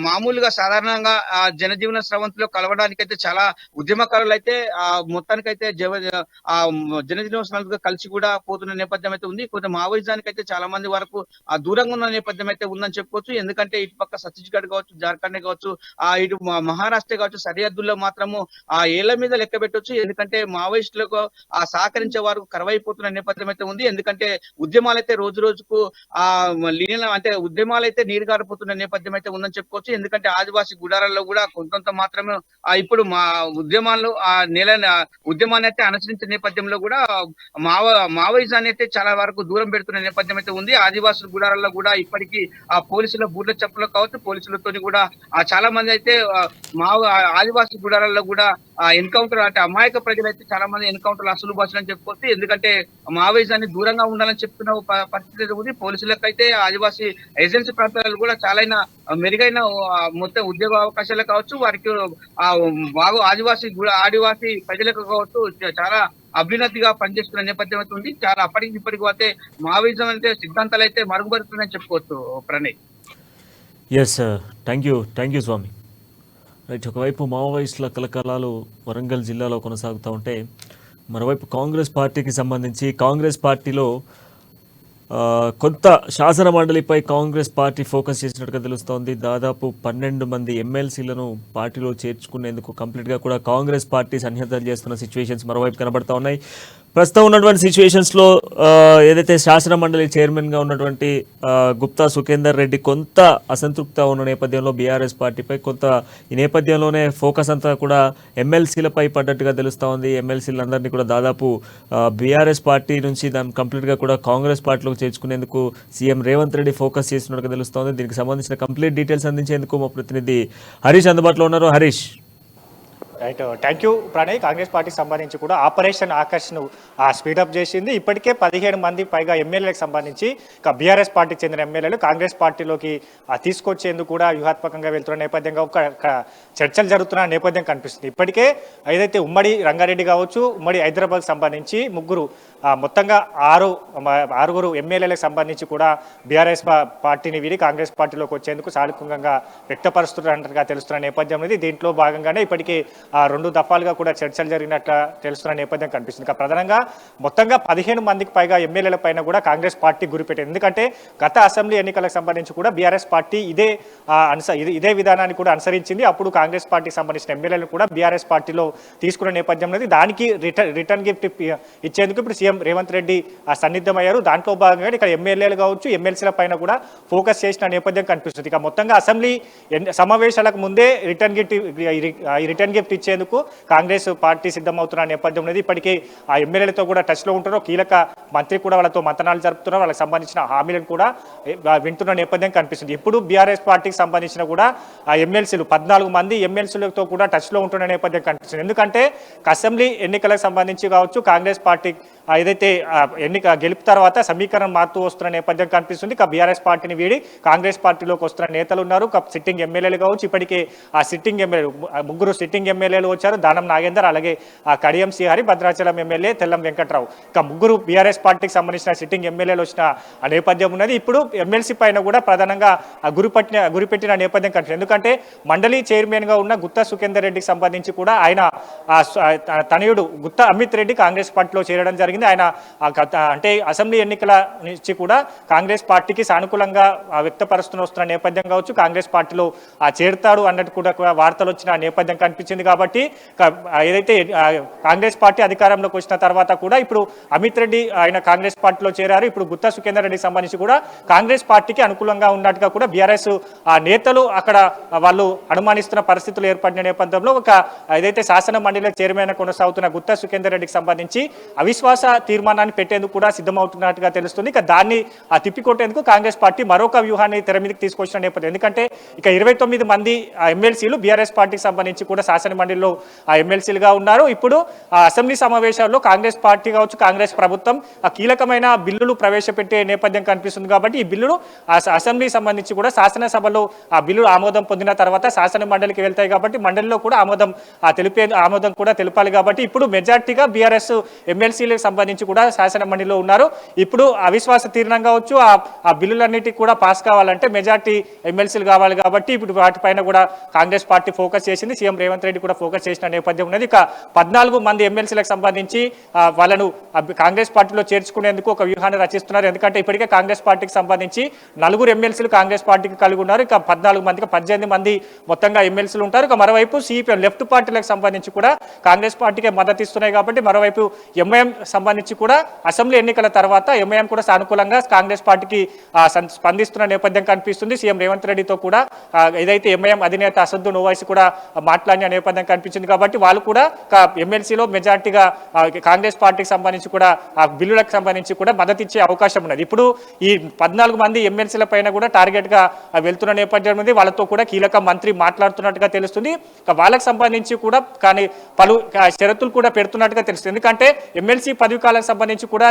మామూలుగా సాధారణంగా జనజీవన స్రవంతిలో కలవడానికి అయితే చాలా ఉద్యమకారులు అయితే మొత్తానికైతే జనజీవన స్రవంతిలో కలిసి కూడా పోతున్న నేపథ్యం అయితే ఉంది. కొంత మావోయిజానికి అయితే చాలా మంది వరకు దూరంగా ఉన్న నేపథ్యం అయితే ఉందని చెప్పుకోవచ్చు. ఎందుకంటే ఇటు పక్క ఛత్తీస్గఢ్ కావచ్చు, జార్ఖండ్ కావచ్చు, ఇటు మహారాష్ట్ర కావచ్చు, సరిహద్దుల్లో మాత్రము ఏళ్ల మీద లెక్క పెట్టవచ్చు. ఎందుకంటే మావోయిస్టులకు సహకరించే వారు కరువైపోతున్న నేపథ్యం అయితే ఉంది. ఎందుకంటే ఉద్యమాలు అయితే రోజు రోజుకు ఉద్యమాలు అయితే నీరు గారిపోతున్న నేపథ్యం అయితే ఉందని చెప్పుకోవచ్చు. ఎందుకంటే ఆదివాసీ గుడారాల్లో కూడా కొంత మాత్రమే ఇప్పుడు మా ఉద్యమాన్ని అయితే అనుసరించే నేపథ్యంలో కూడా మావోయిజాన్ని అయితే చాలా వరకు దూరం పెడుతున్న నేపథ్యం అయితే ఉంది. ఆదివాసుల గుడారాల్లో కూడా ఇప్పటికీ పోలీసుల బూట్ల చెప్పులు కావచ్చు, పోలీసులతో కూడా చాలా మంది అయితే ఆదివాసీ గుడారాల్లో కూడా ఎన్కౌంటర్ అంటే అమాయక ప్రజలైతే చాలా మంది ఎన్కౌంటర్ అసలు భాషలని చెప్పుకోవచ్చు. ఎందుకంటే మావోయిజాన్ని దూరంగా ఉండాలని చెప్తున్న పరిస్థితి ఉంది. పోలీసులకు అయితే ఆదివాసీ ఏజెన్సీ ప్రాంతాలలో కూడా చాలా మెరుగైన మొత్తం ఉద్యోగ అవకాశాలు కావచ్చు, వారికి ఆదివాసీ ప్రజలకు కావచ్చు చాలా అభ్యున్నతిగా పనిచేస్తున్న నేపథ్యం అయితే ఉంది. చాలా అప్పటికి ఇప్పటికి అయితే మావోయిజం అంటే సిద్ధాంతాలు అయితే మరుగుపడుతున్నాయని చెప్పుకోవచ్చు Pranay. Yes, thank you Swami. Right, ఒకవైపు మావోయిస్టుల కలకలాలు వరంగల్ జిల్లాలో కొనసాగుతూ ఉంటే మరోవైపు కాంగ్రెస్ పార్టీకి సంబంధించి కాంగ్రెస్ పార్టీలో కొంత శాసన మండలిపై కాంగ్రెస్ పార్టీ ఫోకస్ చేసినట్టుగా తెలుస్తోంది. దాదాపు 12 మంది ఎమ్మెల్సీలను పార్టీలో చేర్చుకునేందుకు కంప్లీట్గా కూడా కాంగ్రెస్ పార్టీ సన్నిహితం చేస్తున్న సిచ్యువేషన్స్ మరోవైపు కనబడతా ఉన్నాయి. ప్రస్తుతం ఉన్నటువంటి సిచ్యువేషన్స్లో ఏదైతే శాసన మండలి చైర్మన్గా ఉన్నటువంటి గుప్తా సుఖేందర్ రెడ్డి కొంత అసంతృప్తిగా ఉన్న నేపథ్యంలో బీఆర్ఎస్ పార్టీపై కొంత ఈ నేపథ్యంలోనే ఫోకస్ అంతా కూడా ఎమ్మెల్సీలపై పడ్డట్టుగా తెలుస్తూ ఉంది. ఎమ్మెల్సీలందరినీ కూడా దాదాపు బీఆర్ఎస్ పార్టీ నుంచి దాన్ని కంప్లీట్గా కూడా కాంగ్రెస్ పార్టీలోకి చేర్చుకునేందుకు సీఎం రేవంత్ రెడ్డి ఫోకస్ చేస్తున్నట్టుగా తెలుస్తోంది. దీనికి సంబంధించిన కంప్లీట్ డీటెయిల్స్ అందించేందుకు మా ప్రతినిధి హరీష్ అందుబాటులో ఉన్నారు. Harish. Right, thank you Pranay. Congress పార్టీకి సంబంధించి కూడా ఆపరేషన్ ఆకర్ష్ను స్పీడప్ చేసింది. ఇప్పటికే 17 మంది పైగా ఎమ్మెల్యేలకు సంబంధించి బీఆర్ఎస్ పార్టీకి చెందిన ఎమ్మెల్యేలు కాంగ్రెస్ పార్టీలోకి తీసుకొచ్చేందుకు కూడా వ్యూహాత్మకంగా వెళ్తున్న నేపథ్యంగా ఒక చర్చలు జరుగుతున్న నేపథ్యం కనిపిస్తుంది. ఇప్పటికే ఏదైతే ఉమ్మడి రంగారెడ్డి కావచ్చు, ఉమ్మడి హైదరాబాద్కి సంబంధించి మొత్తంగా ఆరుగురు ఎమ్మెల్యేలకు సంబంధించి కూడా బీఆర్ఎస్ పార్టీని వీడి కాంగ్రెస్ పార్టీలోకి వచ్చేందుకు సానుకూలంగా వ్యక్తపరుస్తున్నట్టుగా తెలుస్తున్న నేపథ్యం ఉంది. దీంట్లో భాగంగానే ఇప్పటికీ 2 దఫాలుగా కూడా చర్చలు జరిగినట్లు తెలుస్తున్న నేపథ్యం కనిపిస్తుంది. ప్రధానంగా మొత్తంగా 15 మందికి పైగా ఎమ్మెల్యేల పైన కూడా కాంగ్రెస్ పార్టీ గురిపెట్టింది. ఎందుకంటే గత అసెంబ్లీ ఎన్నికలకు సంబంధించి కూడా బీఆర్ఎస్ పార్టీ ఇదే విధానాన్ని కూడా అనుసరించింది. అప్పుడు కాంగ్రెస్ పార్టీకి సంబంధించిన ఎమ్మెల్యేలు కూడా బీఆర్ఎస్ పార్టీలో తీసుకున్న నేపథ్యం అనేది దానికి రిటర్న్ గిఫ్ట్ ఇచ్చేందుకు ఇప్పుడు సీఎం రేవంత్ రెడ్డి సన్నిద్ధమయ్యారు. దాంట్లో భాగంగా ఇక్కడ ఎమ్మెల్యేలు కావచ్చు, ఎమ్మెల్సీల పైన కూడా ఫోకస్ చేసిన నేపథ్యం కనిపిస్తుంది. ఇక మొత్తంగా అసెంబ్లీ సమావేశాలకు ముందే రిటర్న్ గిఫ్ట్ ఇచ్చేందుకు కాంగ్రెస్ పార్టీ సిద్ధమవుతున్న నేపథ్యం అనేది ఇప్పటికీ ఆ ఎమ్మెల్యేలతో కూడా టచ్లో ఉంటారు. కీలక మంత్రి కూడా వాళ్ళతో మంతనాలు జరుపుతున్నారు. వాళ్ళకి సంబంధించిన హామీలను కూడా వింటున్న నేపథ్యం కనిపిస్తుంది. ఇప్పుడు బీఆర్ఎస్ పార్టీకి సంబంధించిన కూడా ఆ ఎమ్మెల్సీలు 14 మంది ఎమ్మెల్సీలతో కూడా టచ్లో ఉంటున్న నేపథ్యం కనిపిస్తుంది. ఎందుకంటే అసెంబ్లీ ఎన్నికలకు సంబంధించి కావచ్చు, కాంగ్రెస్ పార్టీ ఏదైతే గెలుపు తర్వాత సమీకరణం మారుతూ వస్తున్న నేపథ్యం కనిపిస్తుంది. బీఆర్ఎస్ పార్టీని వీడి కాంగ్రెస్ పార్టీలోకి వస్తున్న నేతలు ఉన్నారు. సిట్టింగ్ ఎమ్మెల్యేలు కావచ్చు, ఇప్పటికే ఆ సిట్టింగ్ ఎమ్మెల్యేలు 3 సిట్టింగ్ ఎమ్మెల్యేలు వచ్చారు. దానం నాగేందర్, అలాగే కడియం శ్రీహరి, భద్రాచలం ఎమ్మెల్యే తెల్లం వెంకట్రావు. 3 బీఆర్ఎస్ పార్టీకి సంబంధించిన సిట్టింగ్ ఎమ్మెల్యేలు వచ్చిన నేపథ్యం ఉన్నది. ఇప్పుడు ఎమ్మెల్సీ పైన కూడా ప్రధానంగా గురిపెట్టిన నేపథ్యం కనిపిస్తుంది. ఎందుకంటే మండలి చైర్మన్ గా ఉన్న గుత్తా సుఖేందర్ రెడ్డికి సంబంధించి కూడా ఆయన తనయుడు గుత్తా అమిత్ రెడ్డి కాంగ్రెస్ పార్టీలో చేరడం జరిగింది. ఆయన అంటే అసెంబ్లీ ఎన్నికల నుంచి కూడా కాంగ్రెస్ పార్టీకి సానుకూలంగా వస్తున్న నేపథ్యం కావచ్చు, కాంగ్రెస్ పార్టీలో చేరుతాడు అన్నట్టు కూడా వార్తలు వచ్చిన నేపథ్యం కనిపించింది. కాబట్టి ఏదైతే కాంగ్రెస్ పార్టీ అధికారంలోకి వచ్చిన తర్వాత కూడా ఇప్పుడు అమిత్ రెడ్డి ఆయన కాంగ్రెస్ పార్టీలో చేరారు. ఇప్పుడు గుత్తా సుఖేందర్ రెడ్డికి సంబంధించి కూడా కాంగ్రెస్ పార్టీకి అనుకూలంగా ఉన్నట్టుగా కూడా బీఆర్ఎస్ నేతలు అక్కడ వాళ్ళు అనుమానిస్తున్న పరిస్థితులు ఏర్పడిన నేపథ్యంలో ఏదైతే శాసన మండలి చైర్మన్ కొనసాగుతున్న గుత్తా సుఖేందర్ రెడ్డికి సంబంధించి అవిశ్వాస తీర్మానాన్ని పెట్టేందుకు కూడా సిద్ధమవుతున్నట్టుగా తెలుస్తుంది. దాన్ని తిప్పికొట్టేందుకు కాంగ్రెస్ పార్టీ మరొక వ్యూహాన్ని తెర మీదకి తీసుకొచ్చిన నేపథ్యం. ఎందుకంటే 29 మంది ఎమ్మెల్సీలు బీఆర్ఎస్ పార్టీకి సంబంధించి కూడా శాసన మండలిలో ఎమ్మెల్సీలుగా ఉన్నారు. ఇప్పుడు అసెంబ్లీ సమావేశాల్లో కాంగ్రెస్ పార్టీ కావచ్చు, కాంగ్రెస్ ప్రభుత్వం కీలకమైన బిల్లులు ప్రవేశపెట్టే నేపథ్యం కనిపిస్తుంది. కాబట్టి ఈ బిల్లులు అసెంబ్లీ సంబంధించి కూడా శాసనసభలో ఆ బిల్లులు ఆమోదం పొందిన తర్వాత శాసన మండలికి వెళ్తాయి. కాబట్టి మండలిలో కూడా ఆమోదం కూడా తెలిపాలి. కాబట్టి ఇప్పుడు మెజార్టీగా బీఆర్ఎస్ ఎమ్మెల్సీలకు సంబంధించి కూడా శాసన మండలిలో ఉన్నారు. ఇప్పుడు అవిశ్వాస తీర్మానం కావచ్చు, ఆ బిల్లులన్నిటికీ కూడా పాస్ కావాలంటే మెజార్టీ ఎమ్మెల్సీలు కావాలి. కాబట్టి ఇప్పుడు వాటిపైన కూడా కాంగ్రెస్ పార్టీ ఫోకస్ చేసింది. సీఎం రేవంత్ రెడ్డి కూడా ఫోకస్ చేసిన నేపథ్యం ఉన్నది. 14 మంది ఎమ్మెల్సీలకు సంబంధించి వాళ్ళను కాంగ్రెస్ పార్టీలో చేర్చుకునేందుకు ఒక వ్యూహాన్ని రచిస్తున్నారు. ఎందుకంటే ఇప్పటికే కాంగ్రెస్ పార్టీకి సంబంధించి 4 ఎమ్మెల్సీలు కాంగ్రెస్ పార్టీకి కలిగి ఉన్నారు. 14 మందికి 18 మంది మొత్తంగా ఎమ్మెల్సీలు ఉంటారు. మరోవైపు సిపిఎం లెఫ్ట్ పార్టీలకు సంబంధించి కూడా కాంగ్రెస్ పార్టీకి మద్దతు ఇస్తున్నాయి. కాబట్టి మరోవైపు ఎంఐఎం సంబంధించి కూడా అసెంబ్లీ ఎన్నికల తర్వాత ఎంఐఎం కూడా సానుకూలంగా కాంగ్రెస్ పార్టీకి స్పందిస్తున్న నేపథ్యం కనిపిస్తుంది. సీఎం రేవంత్ రెడ్డితో కూడా ఏదైతే ఎంఐఎం అధినేత అసదుద్దీన్ ఓవైసీ కూడా మాట్లాడిన నేపథ్యం కనిపించింది. కాబట్టి వాళ్ళు కూడా ఎమ్మెల్సీలో మెజార్టీగా కాంగ్రెస్ పార్టీకి సంబంధించి కూడా బిల్లులకు సంబంధించి కూడా మద్దతు ఇచ్చే అవకాశం ఉన్నది. ఇప్పుడు ఈ 14 మంది ఎమ్మెల్సీల పైన కూడా టార్గెట్ గా వెళ్తున్న నేపథ్యం ఉంది. వాళ్ళతో కూడా కీలక మంత్రి మాట్లాడుతున్నట్టుగా తెలుస్తుంది. వాళ్ళకి సంబంధించి కూడా కానీ పలు షరతులు కూడా పెడుతున్నట్టుగా తెలుస్తుంది. ఎందుకంటే ఎమ్మెల్సీ పదవికాలకు సంబంధించి కూడా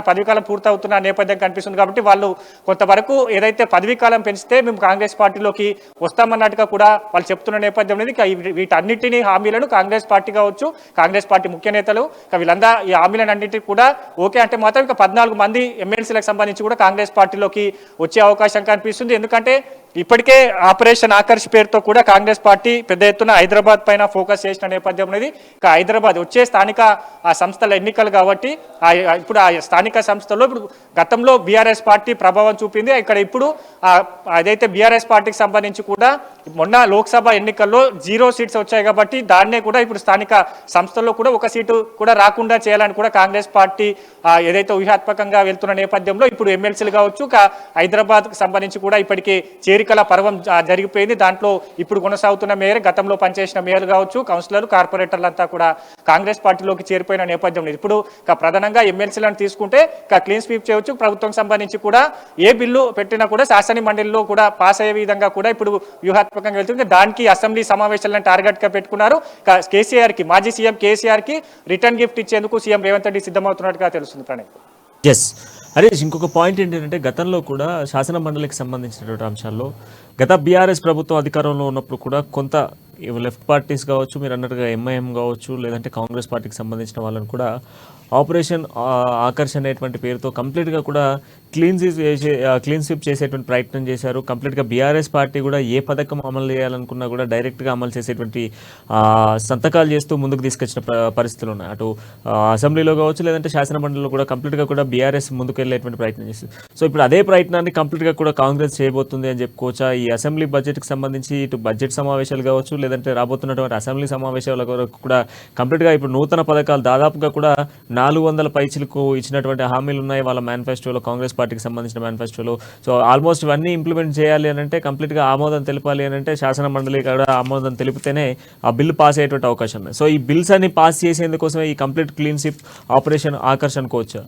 పదవికాలం పూర్తవుతున్న నేపథ్యం కనిపిస్తుంది. కాబట్టి వాళ్ళు కొంతవరకు ఏదైతే పదవీకాలం పెంచితే మేము కాంగ్రెస్ పార్టీలోకి వస్తామన్నట్టుగా కూడా వాళ్ళు చెప్తున్న నేపథ్యం అనేది. వీటన్నిటినీ హామీలను కాంగ్రెస్ పార్టీ కావచ్చు, కాంగ్రెస్ పార్టీ ముఖ్య నేతలు వీళ్ళంతా ఈ హామీలన్నింటినీ కూడా ఓకే అంటే మాత్రం 14 మంది ఎమ్మెల్సీలకు సంబంధించి కూడా కాంగ్రెస్ పార్టీలోకి వచ్చే అవకాశం కనిపిస్తుంది. ఎందుకంటే ఇప్పటికే ఆపరేషన్ ఆకర్ష్ పేరుతో కూడా కాంగ్రెస్ పార్టీ పెద్ద ఎత్తున హైదరాబాద్ పైన ఫోకస్ చేసిన నేపథ్యం అనేది ఇక హైదరాబాద్ వచ్చే స్థానిక ఆ సంస్థల ఎన్నికలు కాబట్టి ఇప్పుడు ఆ స్థానిక సంస్థల్లో ఇప్పుడు గతంలో బీఆర్ఎస్ పార్టీ ప్రభావం చూపింది. ఇక్కడ ఇప్పుడు అదైతే బీఆర్ఎస్ పార్టీకి సంబంధించి కూడా మొన్న లోక్సభ ఎన్నికల్లో 0 సీట్స్ వచ్చాయి కాబట్టి దాన్నే కూడా ఇప్పుడు స్థానిక సంస్థల్లో కూడా ఒక సీటు కూడా రాకుండా చేయాలని కూడా కాంగ్రెస్ పార్టీ ఏదైతే వ్యూహాత్మకంగా వెళ్తున్న నేపథ్యంలో ఇప్పుడు ఎమ్మెల్సీలు కావచ్చు హైదరాబాద్కి సంబంధించి కూడా ఇప్పటికే చేరికల పర్వం జరిగిపోయింది. దాంట్లో ఇప్పుడు కొనసాగుతున్న మేయర్, గతంలో పనిచేసిన మేయర్లు కావచ్చు, కౌన్సిలర్లు, కార్పొరేటర్లంతా కూడా కాంగ్రెస్ పార్టీలోకి చేరిపోయిన నేపథ్యం. ఇప్పుడు ప్రధానంగా ఎమ్మెల్సీలను తీసుకుంటే క్లీన్ స్వీప్ చేయవచ్చు. ప్రభుత్వం సంబంధించి కూడా ఏ బిల్లు పెట్టినా కూడా శాసన మండలిలో కూడా పాస్ అయ్యే విధంగా కూడా ఇప్పుడు వ్యూహాత్మకంగా వెళ్తుంది. దానికి అసెంబ్లీ సమావేశాలను టార్గెట్ గా పెట్టుకున్నారు. కేసీఆర్ కి, మాజీ సీఎం కేసీఆర్ కి రిటర్న్ గిఫ్ట్ ఇచ్చేందుకు సీఎం రేవంత్ రెడ్డి సిద్ధమవుతున్నట్టుగా తెలుస్తుంది. ప్రణయ్, ఎస్ హరీష్, ఇంకొక పాయింట్ ఏంటంటే గతంలో కూడా శాసన మండలికి సంబంధించినటువంటి అంశాల్లో గత బీఆర్ఎస్ ప్రభుత్వం అధికారంలో ఉన్నప్పుడు కూడా కొంత లెఫ్ట్ పార్టీస్ కావచ్చు, మీరు అన్నట్టుగా ఎంఐఎం కావచ్చు, లేదంటే కాంగ్రెస్ పార్టీకి సంబంధించిన వాళ్ళని కూడా ఆపరేషన్ ఆకర్ష్ అనేటువంటి పేరుతో కంప్లీట్గా కూడా క్లీన్ స్వీప్ చేసేటువంటి ప్రయత్నం చేశారు. కంప్లీట్గా బీఆర్ఎస్ పార్టీ కూడా ఏ పథకం అమలు చేయాలనుకున్నా కూడా డైరెక్ట్గా అమలు చేసేటువంటి సంతకాలు చేస్తూ ముందుకు తీసుకొచ్చిన పరిస్థితులు ఉన్నాయి. అటు అసెంబ్లీలో కావచ్చు, లేదంటే శాసన మండలిలో కూడా కంప్లీట్గా కూడా బీఆర్ఎస్ ముందుకు వెళ్ళేటువంటి ప్రయత్నం చేస్తుంది. సో ఇప్పుడు అదే ప్రయత్నాన్ని కంప్లీట్గా కూడా కాంగ్రెస్ చేయబోతుంది అని చెప్పుకోవచ్చా? ఈ అసెంబ్లీ బడ్జెట్కి సంబంధించి ఇటు బడ్జెట్ సమావేశాలు కావచ్చు, లేదంటే రాబోతున్నటువంటి అసెంబ్లీ సమావేశాల వరకు కూడా కంప్లీట్గా ఇప్పుడు నూతన పథకాలు దాదాపుగా కూడా 400 పైచిలకు ఇచ్చినటువంటి హామీలు ఉన్నాయి వాళ్ళ మేనిఫెస్టోలో, కాంగ్రెస్ పార్టీకి సంబంధించిన మేనిఫెస్టోలో. సో ఆల్మోస్ట్ ఇవన్నీ ఇంప్లిమెంట్ చేయాలి అని అంటే, కంప్లీట్గా ఆమోదం తెలపాలి అని అంటే శాసన మండలి కూడా ఆమోదం తెలిపితేనే ఆ బిల్లు పాస్ అయ్యేటువంటి అవకాశం ఉంది. సో ఈ బిల్స్ అన్ని పాస్ చేసేందుకోసమే ఈ complete clean sweep operation Akarsh అనుకోవచ్చా?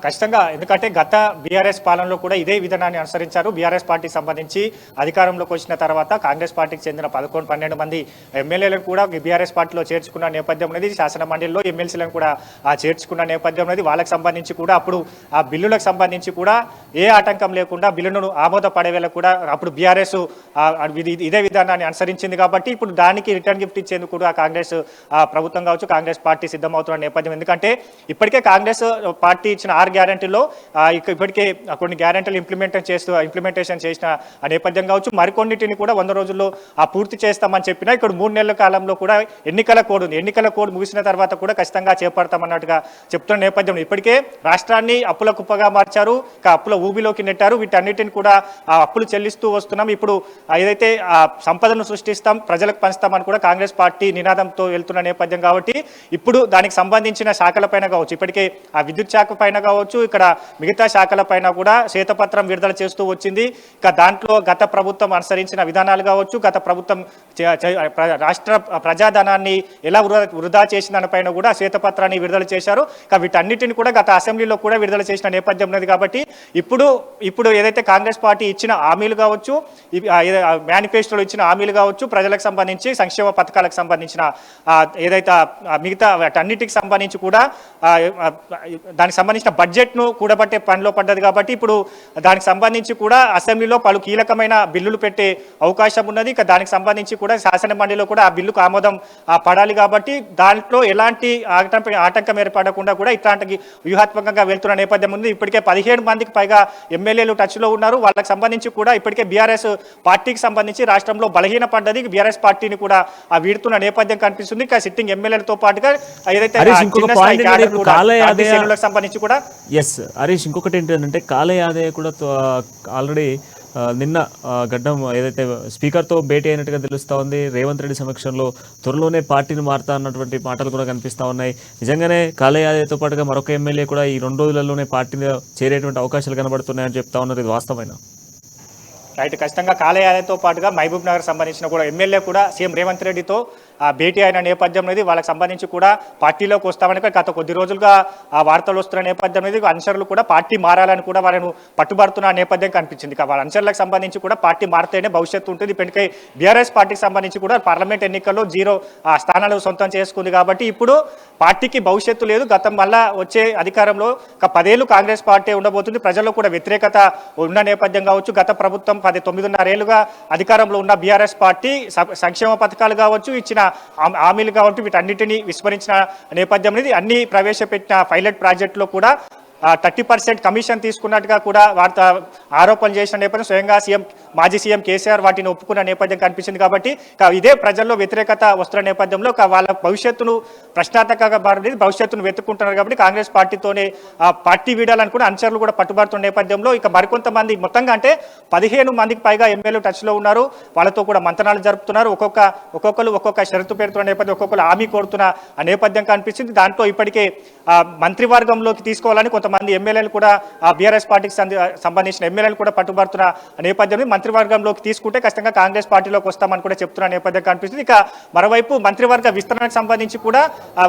ఖచ్చితంగా, ఎందుకంటే గత బీఆర్ఎస్ పాలనలో కూడా ఇదే విధానాన్ని అనుసరించారు. బీఆర్ఎస్ పార్టీకి సంబంధించి అధికారంలోకి వచ్చిన తర్వాత కాంగ్రెస్ పార్టీకి చెందిన 11-12 మంది ఎమ్మెల్యేలను కూడా బీఆర్ఎస్ పార్టీలో చేర్చుకున్న నేపథ్యం అనేది, శాసన మండలిలో ఎమ్మెల్సీలను కూడా చేర్చుకున్న నేపథ్యం అనేది. వాళ్ళకి సంబంధించి కూడా అప్పుడు ఆ బిల్లులకు సంబంధించి కూడా ఏ ఆటంకం లేకుండా బిల్లును ఆమోదపడే వేళ కూడా అప్పుడు బీఆర్ఎస్ ఇదే విధానాన్ని అనుసరించింది కాబట్టి ఇప్పుడు దానికి రిటర్న్ గిఫ్ట్ ఇచ్చేందుకు కూడా కాంగ్రెస్ ప్రభుత్వం కావచ్చు, కాంగ్రెస్ పార్టీ సిద్ధమవుతున్న నేపథ్యం. ఎందుకంటే ఇప్పటికే కాంగ్రెస్ పార్టీ ఇచ్చిన 6 గ్యారంటీలో ఇప్పటికే కొన్ని గ్యారంటీలు ఇంప్లిమెంటేషన్ చేసిన నేపథ్యం కావచ్చు. మరికొన్నిటిని కూడా 100 రోజుల్లో పూర్తి చేస్తామని చెప్పినా ఇక్కడ 3 నెలల కాలంలో కూడా ఎన్నికల కోడ్ ఉంది. ఎన్నికల కోడ్ ముగిసిన తర్వాత కూడా ఖచ్చితంగా చేపడతామన్నట్టుగా చెప్తున్న నేపథ్యం. ఇప్పటికే రాష్ట్రాన్ని అప్పుల కుప్పగా మార్చారు, అప్పుల ఊబిలోకి నెట్టారు. వీటన్నిటిని కూడా అప్పులు చెల్లిస్తూ వస్తున్నాం. ఇప్పుడు ఏదైతే సంపదను సృష్టిస్తాం, ప్రజలకు పంచుతామని కూడా కాంగ్రెస్ పార్టీ నినాదంతో వెళ్తున్న నేపథ్యం కాబట్టి ఇప్పుడు దానికి సంబంధించిన శాఖలపైన కావచ్చు, ఇప్పటికే ఆ విద్యుత్ శాఖ పైన కావచ్చు, ఇక్కడ మిగతా శాఖల పైన కూడా శ్వేతపత్రం విడుదల చేస్తూ వచ్చింది. ఇక దాంట్లో గత ప్రభుత్వం అనుసరించిన విధానాలు కావచ్చు, గత ప్రభుత్వం రాష్ట్ర ప్రజాధనాన్ని ఎలా వృధా చేసిన దానిపైన కూడా శ్వేతపత్రాన్ని విడుదల చేశారు. ఇక వీటన్నిటిని కూడా గత అసెంబ్లీలో కూడా విడుదల చేసిన నేపథ్యం ఉన్నది కాబట్టి ఇప్పుడు ఏదైతే కాంగ్రెస్ పార్టీ ఇచ్చిన హామీలు కావచ్చు, మేనిఫెస్టోలో ఇచ్చిన హామీలు కావచ్చు, ప్రజలకు సంబంధించి సంక్షేమ పథకాలకు సంబంధించిన ఏదైతే మిగతా వాటన్నిటికి సంబంధించి కూడా దానికి సంబంధించిన బడ్జెట్ను కూడబట్టే పనిలో పడ్డది కాబట్టి ఇప్పుడు దానికి సంబంధించి కూడా అసెంబ్లీలో పలు కీలకమైన బిల్లులు పెట్టే అవకాశం ఉన్నది. ఇక దానికి సంబంధించి కూడా శాసన మండలిలో కూడా ఆ బిల్లుకు ఆమోదం పడాలి కాబట్టి దాంట్లో ఎలాంటి ఆటంకం ఏర్పడకుండా కూడా ఇట్లాంటి వ్యూహాత్మకంగా వెళ్తున్న నేపథ్యం ఉంది. ఇప్పటికే 17 మందికి పైగా ఎమ్మెల్యేలు టచ్లో ఉన్నారు. వాళ్ళకి సంబంధించి కూడా ఇప్పటికే బీఆర్ఎస్ పార్టీకి సంబంధించి రాష్ట్రంలో బలహీన పడ్డది, బీఆర్ఎస్ పార్టీని కూడా వీడుతున్న నేపథ్యం కనిపిస్తుంది. ఇక సిట్టింగ్ ఎమ్మెల్యేలతో పాటుగా ఏదైతే సంబంధించి కూడా హరీష్, ఇంకొకటి ఏంటంటే కాలే ఆదాయ కూడా ఆల్రెడీ నిన్న గడ్డం ఏదైతే స్పీకర్తో భేటీ అయినట్టుగా తెలుస్తూ ఉంది. రేవంత్ రెడ్డి సమక్షంలో త్వరలోనే పార్టీని మారుతా అన్నటువంటి మాటలు కూడా కనిపిస్తూ ఉన్నాయి. నిజంగానే కాలే ఆదాయతో పాటుగా మరొక ఎమ్మెల్యే కూడా ఈ 2 రోజులలోనే పార్టీలో చేరేటువంటి అవకాశాలు కనబడుతున్నాయని చెప్తా ఉన్నారు. ఇది వాస్తవమైన రైట్? ఖచ్చితంగా కాలే ఆదాయతో పాటుగా మహబూబ్ నగర్ సంబంధించిన కూడా ఎమ్మెల్యే కూడా సీఎం రేవంత్ రెడ్డితో భేటీ అయిన నేపథ్యం అనేది. వాళ్ళకి సంబంధించి కూడా పార్టీలోకి వస్తామని గత కొద్ది రోజులుగా వార్తలు వస్తున్న నేపథ్యం అనేది. అనుచరులు కూడా పార్టీ మారాలని కూడా వాళ్ళను పట్టుబడుతున్న నేపథ్యం కనిపించింది. వాళ్ళ అనుచరులకు సంబంధించి కూడా పార్టీ మారితేనే భవిష్యత్తు ఉంటుంది. ఇప్పటికే బీఆర్ఎస్ పార్టీకి సంబంధించి కూడా పార్లమెంట్ ఎన్నికల్లో 0 స్థానాలు సొంతం చేసుకుంది కాబట్టి ఇప్పుడు పార్టీకి భవిష్యత్తు లేదు. గతం మళ్ళా వచ్చే అధికారంలో 10 ఏళ్ళు కాంగ్రెస్ పార్టీ ఉండబోతుంది. ప్రజల్లో కూడా వ్యతిరేకత ఉన్న నేపథ్యం కావచ్చు. గత ప్రభుత్వం 9.5 ఏళ్లుగా అధికారంలో ఉన్న బీఆర్ఎస్ పార్టీ సంక్షేమ పథకాలు కావచ్చు, ఇచ్చిన హామీలు కావచ్చు, వీటన్నిటిని విస్మరించిన నేపథ్యం అనేది. అన్ని ప్రవేశపెట్టిన పైలట్ ప్రాజెక్టులో కూడా 30% కమిషన్ తీసుకున్నట్టుగా కూడా వార్త ఆరోపణలు చేసిన నేపథ్యం స్వయంగా మాజీ సీఎం కేసీఆర్ వాటిని ఒప్పుకున్న నేపథ్యం కనిపించింది. కాబట్టి ఇదే ప్రజల్లో వ్యతిరేకత వస్తున్న నేపథ్యంలో వాళ్ళ భవిష్యత్తును ప్రశ్నార్థకంగా మారింది, భవిష్యత్తును వెతుక్కుంటున్నారు. కాబట్టి కాంగ్రెస్ పార్టీతోనే పార్టీ వీడాలని కూడా అనుచరులు కూడా పట్టుబడుతున్న నేపథ్యంలో మరికొంతమంది మొత్తంగా అంటే 15 మందికి పైగా ఎమ్మెల్యేలు టచ్లో ఉన్నారు. వాళ్ళతో కూడా మంతనాలు జరుపుతున్నారు. ఒక్కొక్కరు ఒక్కొక్క షరతు పెడుతున్న నేపథ్యం, ఒక్కొక్కరు హామీ కోరుతున్న ఆ నేపథ్యం కనిపించింది. దాంట్లో ఇప్పటికే మంత్రివర్గంలోకి తీసుకోవాలని కొంతమంది ఎమ్మెల్యేలు కూడా బీఆర్ఎస్ పార్టీకి సంబంధించిన ఎమ్మెల్యేలు కూడా పట్టుబడుతున్న నేపథ్యంలో మంత్రివర్గంలోకి తీసుకుంటే ఖచ్చితంగా కాంగ్రెస్ పార్టీలోకి వస్తామని కూడా చెప్తున్న నేపథ్యం కనిపిస్తుంది. మరోవైపు మంత్రివర్గ విస్తరణకు సంబంధించి కూడా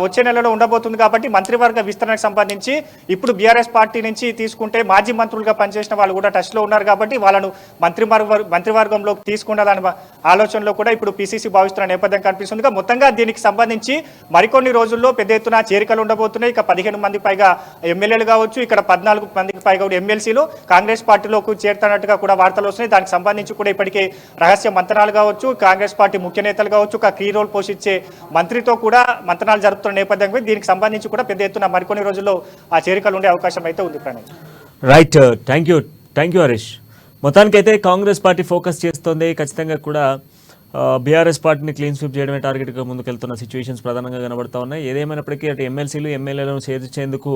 వచ్చే నెలలో ఉండబోతుంది. కాబట్టి మంత్రివర్గ విస్తరణకు సంబంధించి ఇప్పుడు బీఆర్ఎస్ పార్టీ నుంచి తీసుకుంటే మాజీ మంత్రులుగా పనిచేసిన వాళ్ళు కూడా టచ్లో ఉన్నారు. కాబట్టి వాళ్ళను మంత్రివర్గంలోకి తీసుకున్నారనే ఆలోచనలో కూడా ఇప్పుడు పిసిసి భావిస్తున్న నేపథ్యం కనిపిస్తుంది. మొత్తంగా దీనికి సంబంధించి మరికొన్ని రోజుల్లో పెద్ద ఎత్తున చేరికలు ఉండబోతున్నాయి. 15 మంది పైగా ఎమ్మెల్యేలు కావచ్చు, ఇక్కడ 14 మందికి పైగా ఎమ్మెల్సీలు కాంగ్రెస్ పార్టీలోకి చేరుతున్నట్టుగా కూడా వార్తలు వస్తున్నాయి. దానికి సంబంధించి కూడా ఇప్పటికే రహస్య మంత్రాలు కావచ్చు, కాంగ్రెస్ పార్టీ ముఖ్య నేతలు కావచ్చు, ఒక కీ రోల్ పోషించే మంత్రితో కూడా మంత్రాలు జరుపుతున్న నేపథ్యం దీనికి సంబంధించి కూడా పెద్ద ఎత్తున మరికొన్ని రోజుల్లో ఆ చేరికలు ఉండే అవకాశం అయితే ఉంది. Pranay, right, thank you Harish. మొత్తానికైతే కాంగ్రెస్ పార్టీ ఫోకస్ చేస్తోంది. ఖచ్చితంగా కూడా బీఆర్ఎస్ పార్టీని క్లీన్ స్వీప్ చేయడమే టార్గెట్గా ముందుకెళ్తున్న సిచ్యువేషన్స్ ప్రధానంగా కనబడతా ఉన్నాయి. ఏదేమైనప్పటికీ అటు ఎమ్మెల్సీలు ఎమ్మెల్యేలను చేర్చేందుకు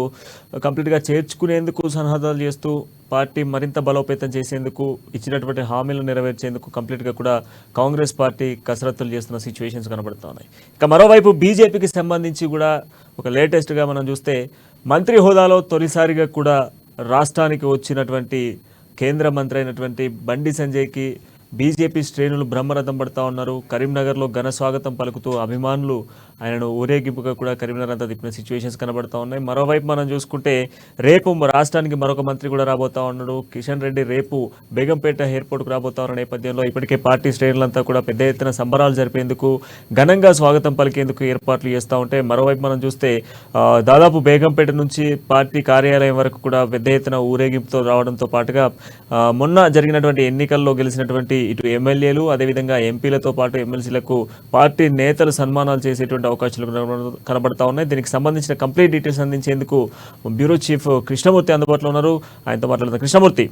కంప్లీట్గా చేర్చుకునేందుకు సన్నాహాలు చేస్తూ పార్టీ మరింత బలోపేతం చేసేందుకు ఇచ్చినటువంటి హామీలు నెరవేర్చేందుకు కంప్లీట్గా కూడా కాంగ్రెస్ పార్టీ కసరత్తులు చేస్తున్న సిచ్యువేషన్స్ కనబడుతూ ఉన్నాయి. ఇక మరోవైపు బీజేపీకి సంబంధించి కూడా ఒక లేటెస్ట్గా మనం చూస్తే మంత్రి హోదాలో తొలిసారిగా కూడా రాష్ట్రానికి వచ్చినటువంటి కేంద్ర మంత్రి అయినటువంటి బండి సంజయ్కి బీజేపీ శ్రేణులు బ్రహ్మరథం పడుతూ ఉన్నారు. కరీంనగర్లో ఘన స్వాగతం పలుకుతూ అభిమానులు ఆయనను ఊరేగింపుగా కూడా కరీంనగర్ అంతా తిప్పిన సిచ్యువేషన్స్ కనబడుతూ ఉన్నాయి. మరోవైపు మనం చూసుకుంటే రేపు రాష్ట్రానికి మరొక మంత్రి కూడా రాబోతా ఉన్నాడు. కిషన్ రెడ్డి రేపు బేగంపేట ఎయిర్పోర్ట్కు రాబోతా ఉన్న నేపథ్యంలో ఇప్పటికే పార్టీ శ్రేణులంతా కూడా పెద్ద ఎత్తున సంబరాలు జరిపేందుకు ఘనంగా స్వాగతం పలికేందుకు ఏర్పాట్లు చేస్తూ ఉంటే, మరోవైపు మనం చూస్తే దాదాపు బేగంపేట నుంచి పార్టీ కార్యాలయం వరకు కూడా పెద్ద ఎత్తున ఊరేగింపుతో రావడంతో పాటుగా మొన్న జరిగినటువంటి ఎన్నికల్లో గెలిచినటువంటి ఇటు ఎమ్మెల్యేలు అదేవిధంగా ఎంపీలతో పాటు ఎమ్మెల్సీలకు పార్టీ నేతలు సన్మానాలు చేసేటువంటి అవకాశాలు కనబడతా ఉన్నాయి. దీనికి సంబంధించిన కంప్లీట్ డీటెయిల్స్ అందించేందుకు బ్యూరో చీఫ్ కృష్ణమూర్తి అందుబాటులో ఉన్నారు. ఆయనతో మాట్లాడుతున్న కృష్ణమూర్తి.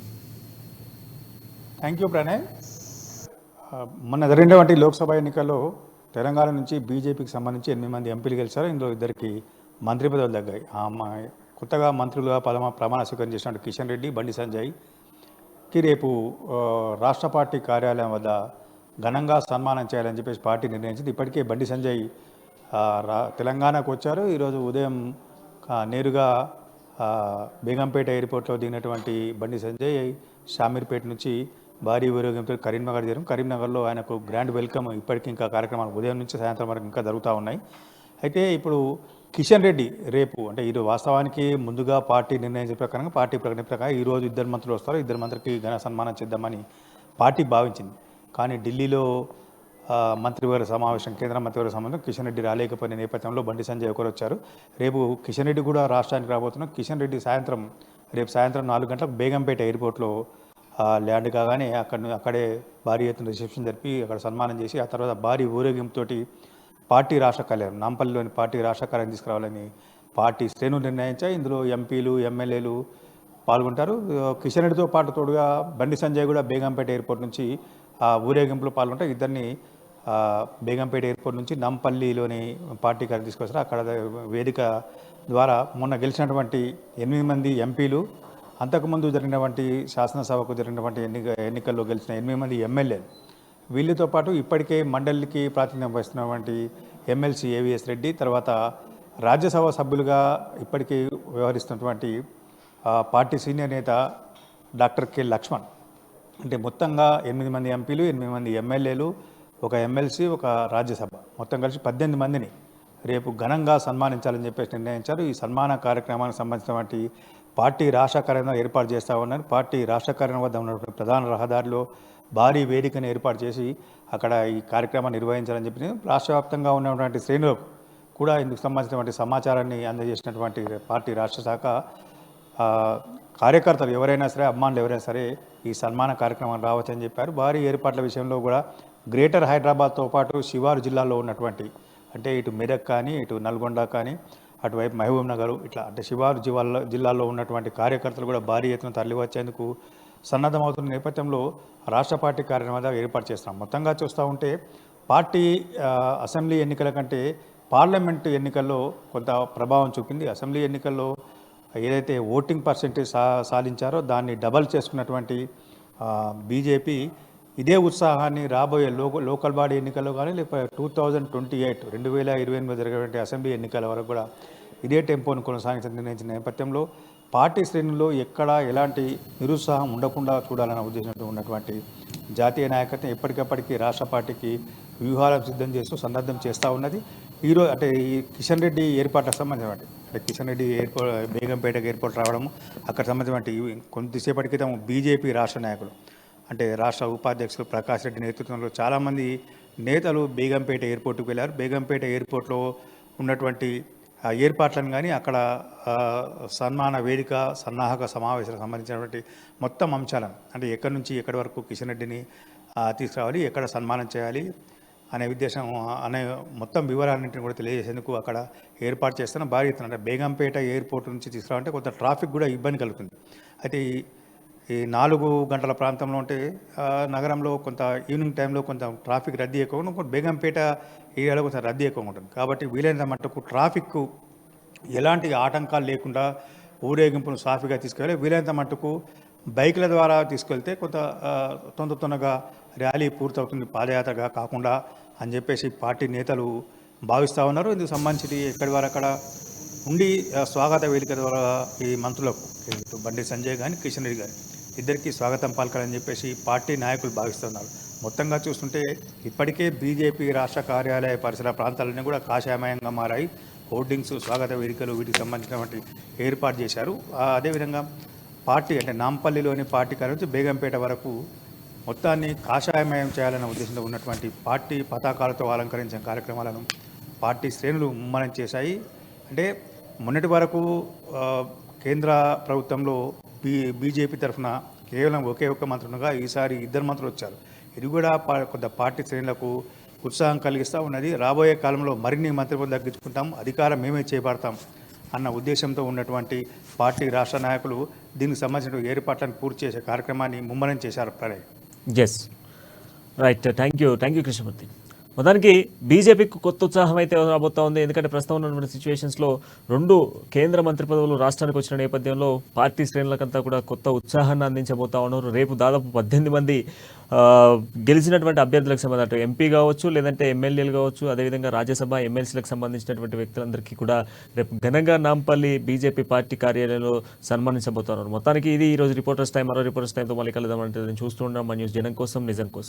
Thank you Pranay. మొన్న జరిగినటువంటి లోక్సభ ఎన్నికల్లో తెలంగాణ నుంచి బీజేపీకి సంబంధించి 8 మంది ఎంపీలు గెలిచారు. ఇందులో 2 మంత్రి పదవులు తగ్గాయి. కొత్తగా మంత్రులుగా ప్రమాణ స్వీకారం చేసినట్టు కిషన్ రెడ్డి, బండి సంజయ్కి రేపు రాష్ట్ర పార్టీ కార్యాలయం వద్ద ఘనంగా సన్మానం చేయాలని చెప్పేసి పార్టీ నిర్ణయించింది. ఇప్పటికే బండి సంజయ్ తెలంగాణకు వచ్చారు. ఈరోజు ఉదయం నేరుగా బేగంపేట ఎయిర్పోర్ట్లో దిగినటువంటి బండి సంజయ్ షామీర్పేట నుంచి భారీ ఊరేగింపుతో కరీంనగర్ చేరారు. కరీంనగర్లో ఆయనకు గ్రాండ్ వెల్కమ్ ఇప్పటికీ ఇంకా కార్యక్రమాలు ఉదయం నుంచి సాయంత్రం వరకు ఇంకా జరుగుతూ ఉన్నాయి. అయితే ఇప్పుడు కిషన్ రెడ్డి రేపు అంటే ఈరోజు వాస్తవానికి ముందుగా పార్టీ నిర్ణయించిన ప్రకారంగా పార్టీ ప్రకటన ప్రకారం ఈరోజు 2 మంత్రులు వస్తారు. 2 మంత్రికి ఘన సన్మానం చేద్దామని పార్టీ భావించింది. కానీ ఢిల్లీలో మంత్రివర్గ సమావేశం, కేంద్ర మంత్రివర్గ సమావేశం కిషన్ రెడ్డి రాలేకపోయిన నేపథ్యంలో బండి సంజయ్ ఒకరు వచ్చారు. రేపు కిషన్ రెడ్డి కూడా రాష్ట్రానికి రాబోతున్నారు. కిషన్ రెడ్డి రేపు సాయంత్రం 4 గంటలకు బేగంపేట ఎయిర్పోర్ట్లో ల్యాండ్ కాగానే అక్కడే భారీ ఎత్తున రిసెప్షన్ జరిపి అక్కడ సన్మానం చేసి ఆ తర్వాత భారీ ఊరేగింపుతోటి పార్టీ రాష్ట్ర కార్యాలయం నాంపల్లిలోని పార్టీ రాష్ట్ర కార్యాలయం తీసుకురావాలని పార్టీ శ్రేణులు నిర్ణయించాయి. ఇందులో ఎంపీలు ఎమ్మెల్యేలు పాల్గొంటారు. కిషన్ రెడ్డితో పాటు తోడుగా బండి సంజయ్ కూడా బేగంపేట ఎయిర్పోర్ట్ నుంచి ఆ ఊరేగింపులో పాల్గొంటారు. ఇద్దరిని బేగంపేట ఎయిర్పోర్ట్ నుంచి నాంపల్లిలోని పార్టీ కార్యాలయం తీసుకొస్తారు. అక్కడ వేదిక ద్వారా మొన్న గెలిచినటువంటి 8 మంది ఎంపీలు, అంతకుముందు జరిగినటువంటి శాసనసభకు జరిగినటువంటి ఎన్నికల్లో గెలిచిన 8 మంది ఎమ్మెల్యేలు, వీళ్ళతో పాటు ఇప్పటికే మండలికి ప్రాతినిధ్యం వహిస్తున్నటువంటి ఎమ్మెల్సీ ఏవిఎస్ రెడ్డి, తర్వాత రాజ్యసభ సభ్యులుగా ఇప్పటికీ వ్యవహరిస్తున్నటువంటి పార్టీ సీనియర్ నేత డాక్టర్ కె లక్ష్మణ్, అంటే మొత్తంగా 8 మంది ఎంపీలు, 8 మంది ఎమ్మెల్యేలు, ఒక ఎమ్మెల్సీ, ఒక రాజ్యసభ, మొత్తం కలిసి 18 మందిని రేపు ఘనంగా సన్మానించాలని చెప్పేసి నిర్ణయించారు. ఈ సన్మాన కార్యక్రమానికి సంబంధించినటువంటి పార్టీ రాష్ట్ర కార్యాలయం ఏర్పాటు చేస్తూ ఉన్నారు. పార్టీ రాష్ట్ర కార్యాలయం వద్ద ఉన్నటువంటి ప్రధాన రహదారిలో భారీ వేదికను ఏర్పాటు చేసి అక్కడ ఈ కార్యక్రమాన్ని నిర్వహించాలని చెప్పి రాష్ట్ర వ్యాప్తంగా ఉన్నటువంటి శ్రేణులకు కూడా ఇందుకు సంబంధించినటువంటి సమాచారాన్ని అందజేసినటువంటి పార్టీ రాష్ట్ర శాఖ కార్యకర్తలు ఎవరైనా సరే, అభిమానులు ఎవరైనా సరే ఈ సన్మాన కార్యక్రమాన్ని రావచ్చని చెప్పారు. భారీ ఏర్పాట్ల విషయంలో కూడా గ్రేటర్ హైదరాబాద్తో పాటు శివారు జిల్లాలో ఉన్నటువంటి, అంటే ఇటు మెదక్ కానీ, ఇటు నల్గొండ కానీ, అటువైపు మహబూబ్ నగర్ ఇట్లా అంటే శివారు జిల్లాల్లో ఉన్నటువంటి కార్యకర్తలు కూడా భారీ ఎత్తున తరలివచ్చేందుకు సన్నద్ధమవుతున్న నేపథ్యంలో రాష్ట్ర పార్టీ కార్యక్రమాలు ఏర్పాటు చేస్తున్నాం. మొత్తంగా చూస్తూ ఉంటే పార్టీ అసెంబ్లీ ఎన్నికల కంటే పార్లమెంటు ఎన్నికల్లో కొంత ప్రభావం చూపింది. అసెంబ్లీ ఎన్నికల్లో ఏదైతే ఓటింగ్ పర్సెంటేజ్ సాధించారో దాన్ని డబల్ చేసుకున్నటువంటి బీజేపీ ఇదే ఉత్సాహాన్ని రాబోయే లోకల్ బాడీ ఎన్నికల్లో కానీ లేకపోతే 2028 2028 జరిగేటువంటి అసెంబ్లీ ఎన్నికల వరకు కూడా ఇదే టెంపోను కొనసాగించిన నిర్ణయించిన నేపథ్యంలో పార్టీ శ్రేణుల్లో ఎక్కడా ఎలాంటి నిరుత్సాహం ఉండకుండా చూడాలన్న ఉద్దేశంతో ఉన్నటువంటి జాతీయ నాయకత్వం ఎప్పటికప్పటికీ రాష్ట్ర పార్టీకి వ్యూహాలను సిద్ధం చేస్తూ సన్నద్ధం చేస్తూ ఉన్నది. ఈరోజు అంటే ఈ కిషన్ రెడ్డి ఏర్పాట్లకు సంబంధించినటువంటి అంటే కిషన్ రెడ్డి బేగంపేటకు ఎయిర్పోర్ట్ రావడం అక్కడ సంబంధించినటువంటి కొద్దిసేపటి క్రితం బీజేపీ రాష్ట్ర నాయకులు అంటే రాష్ట్ర ఉపాధ్యక్షులు ప్రకాష్ రెడ్డి నేతృత్వంలో చాలామంది నేతలు బేగంపేట ఎయిర్పోర్ట్కి వెళ్ళారు. బేగంపేట ఎయిర్పోర్ట్లో ఉన్నటువంటి ఏర్పాట్లను కానీ అక్కడ సన్మాన వేదిక సన్నాహక సమావేశాలకు సంబంధించినటువంటి మొత్తం అంశాలను అంటే ఎక్కడి నుంచి ఎక్కడి వరకు కిషన్ రెడ్డిని తీసుకురావాలి, ఎక్కడ సన్మానం చేయాలి అనే ఉద్దేశం అనే మొత్తం వివరాలన్నింటిని కూడా తెలియజేసేందుకు అక్కడ ఏర్పాటు చేస్తున్న భారీ ఎత్తున అంటే బేగంపేట ఎయిర్పోర్ట్ నుంచి తీసుకురావాలంటే కొంత ట్రాఫిక్ కూడా ఇబ్బంది కలుగుతుంది. అయితే ఈ 4 గంటల ప్రాంతంలో ఉంటే నగరంలో కొంత ఈవినింగ్ టైంలో కొంత ట్రాఫిక్ రద్దీ ఎక్కువ ఉంటుంది, బేగంపేట ఏరియాలో కొంచెం రద్దీ ఎక్కువ ఉంటుంది. కాబట్టి వీలైనంత మట్టుకు ట్రాఫిక్ ఎలాంటి ఆటంకాలు లేకుండా ఊరేగింపును సాఫీగా తీసుకెళ్ళి వీలైనంత మట్టుకు బైకుల ద్వారా తీసుకెళ్తే కొంత తొందరగా ర్యాలీ పూర్తవుతుంది పాదయాత్రగా కాకుండా అని చెప్పేసి పార్టీ నేతలు భావిస్తూ ఉన్నారు. ఇందుకు సంబంధించి ఎక్కడి వారు అక్కడ ఉండి స్వాగత వేదిక ద్వారా ఈ మంత్రులకు బండి సంజయ్ కానీ కిషన్ రెడ్డి కానీ ఇద్దరికీ స్వాగతం పలకాలని చెప్పేసి పార్టీ నాయకులు భావిస్తున్నారు. మొత్తంగా చూస్తుంటే ఇప్పటికే బీజేపీ రాష్ట్ర కార్యాలయ పరిసర ప్రాంతాలన్నీ కూడా కాషాయమయంగా మారాయి. హోర్డింగ్స్ స్వాగత వేదికలు వీటికి సంబంధించినటువంటి ఏర్పాటు చేశారు. అదేవిధంగా పార్టీ అంటే నాంపల్లిలోని పార్టీ కార్యాలయం బేగంపేట వరకు మొత్తాన్ని కాషాయమయం చేయాలనే ఉద్దేశంతో ఉన్నటువంటి పార్టీ పతాకాలతో అలంకరించిన కార్యక్రమాలను పార్టీ శ్రేణులు ముమ్మరం చేశాయి. అంటే మొన్నటి వరకు కేంద్ర ప్రభుత్వంలో బీజేపీ తరఫున కేవలం ఒకే ఒక్క మంత్రులుగా ఈసారి 2 మంత్రులు వచ్చారు. ఇది కూడా కొంత పార్టీ శ్రేణులకు ఉత్సాహం కలిగిస్తూ ఉన్నది. రాబోయే కాలంలో మరిన్ని మంత్రులు తగ్గించుకుంటాం, అధికారం మేమే చేపడతాం అన్న ఉద్దేశంతో ఉన్నటువంటి పార్టీ రాష్ట్ర నాయకులు దీనికి సంబంధించిన ఏర్పాట్లను పూర్తి చేసే కార్యక్రమాన్ని ముమ్మరం చేశారు. Pranay yes right, thank you Krishnamurthy. మొత్తానికి బీజేపీకి కొత్త ఉత్సాహం అయితే రాబోతా ఉంది. ఎందుకంటే ప్రస్తుతం ఉన్నటువంటి సిచ్యువేషన్స్లో 2 కేంద్ర మంత్రి పదవులు రాష్ట్రానికి వచ్చిన నేపథ్యంలో పార్టీ శ్రేణులకంతా కూడా కొత్త ఉత్సాహాన్ని అందించబోతా ఉన్నారు. రేపు దాదాపు 18 మంది గెలిచినటువంటి అభ్యర్థులకు సంబంధించి ఎంపీ కావచ్చు, లేదంటే ఎమ్మెల్యేలు కావచ్చు, అదేవిధంగా రాజ్యసభ ఎమ్మెల్సీలకు సంబంధించినటువంటి వ్యక్తులందరికీ కూడా రేపు ఘనంగా నాంపల్లి బీజేపీ పార్టీ కార్యాలయంలో సన్మానించబోతున్నారు. మొత్తానికి ఇది ఈరోజు రిపోర్టర్స్ టైం. మరో రిపోర్టర్స్ టైంతో మళ్ళీ కలుద్దామంటే చూస్తూ ఉన్నాం. మా న్యూస్ జనం కోసం నిజం కోసం.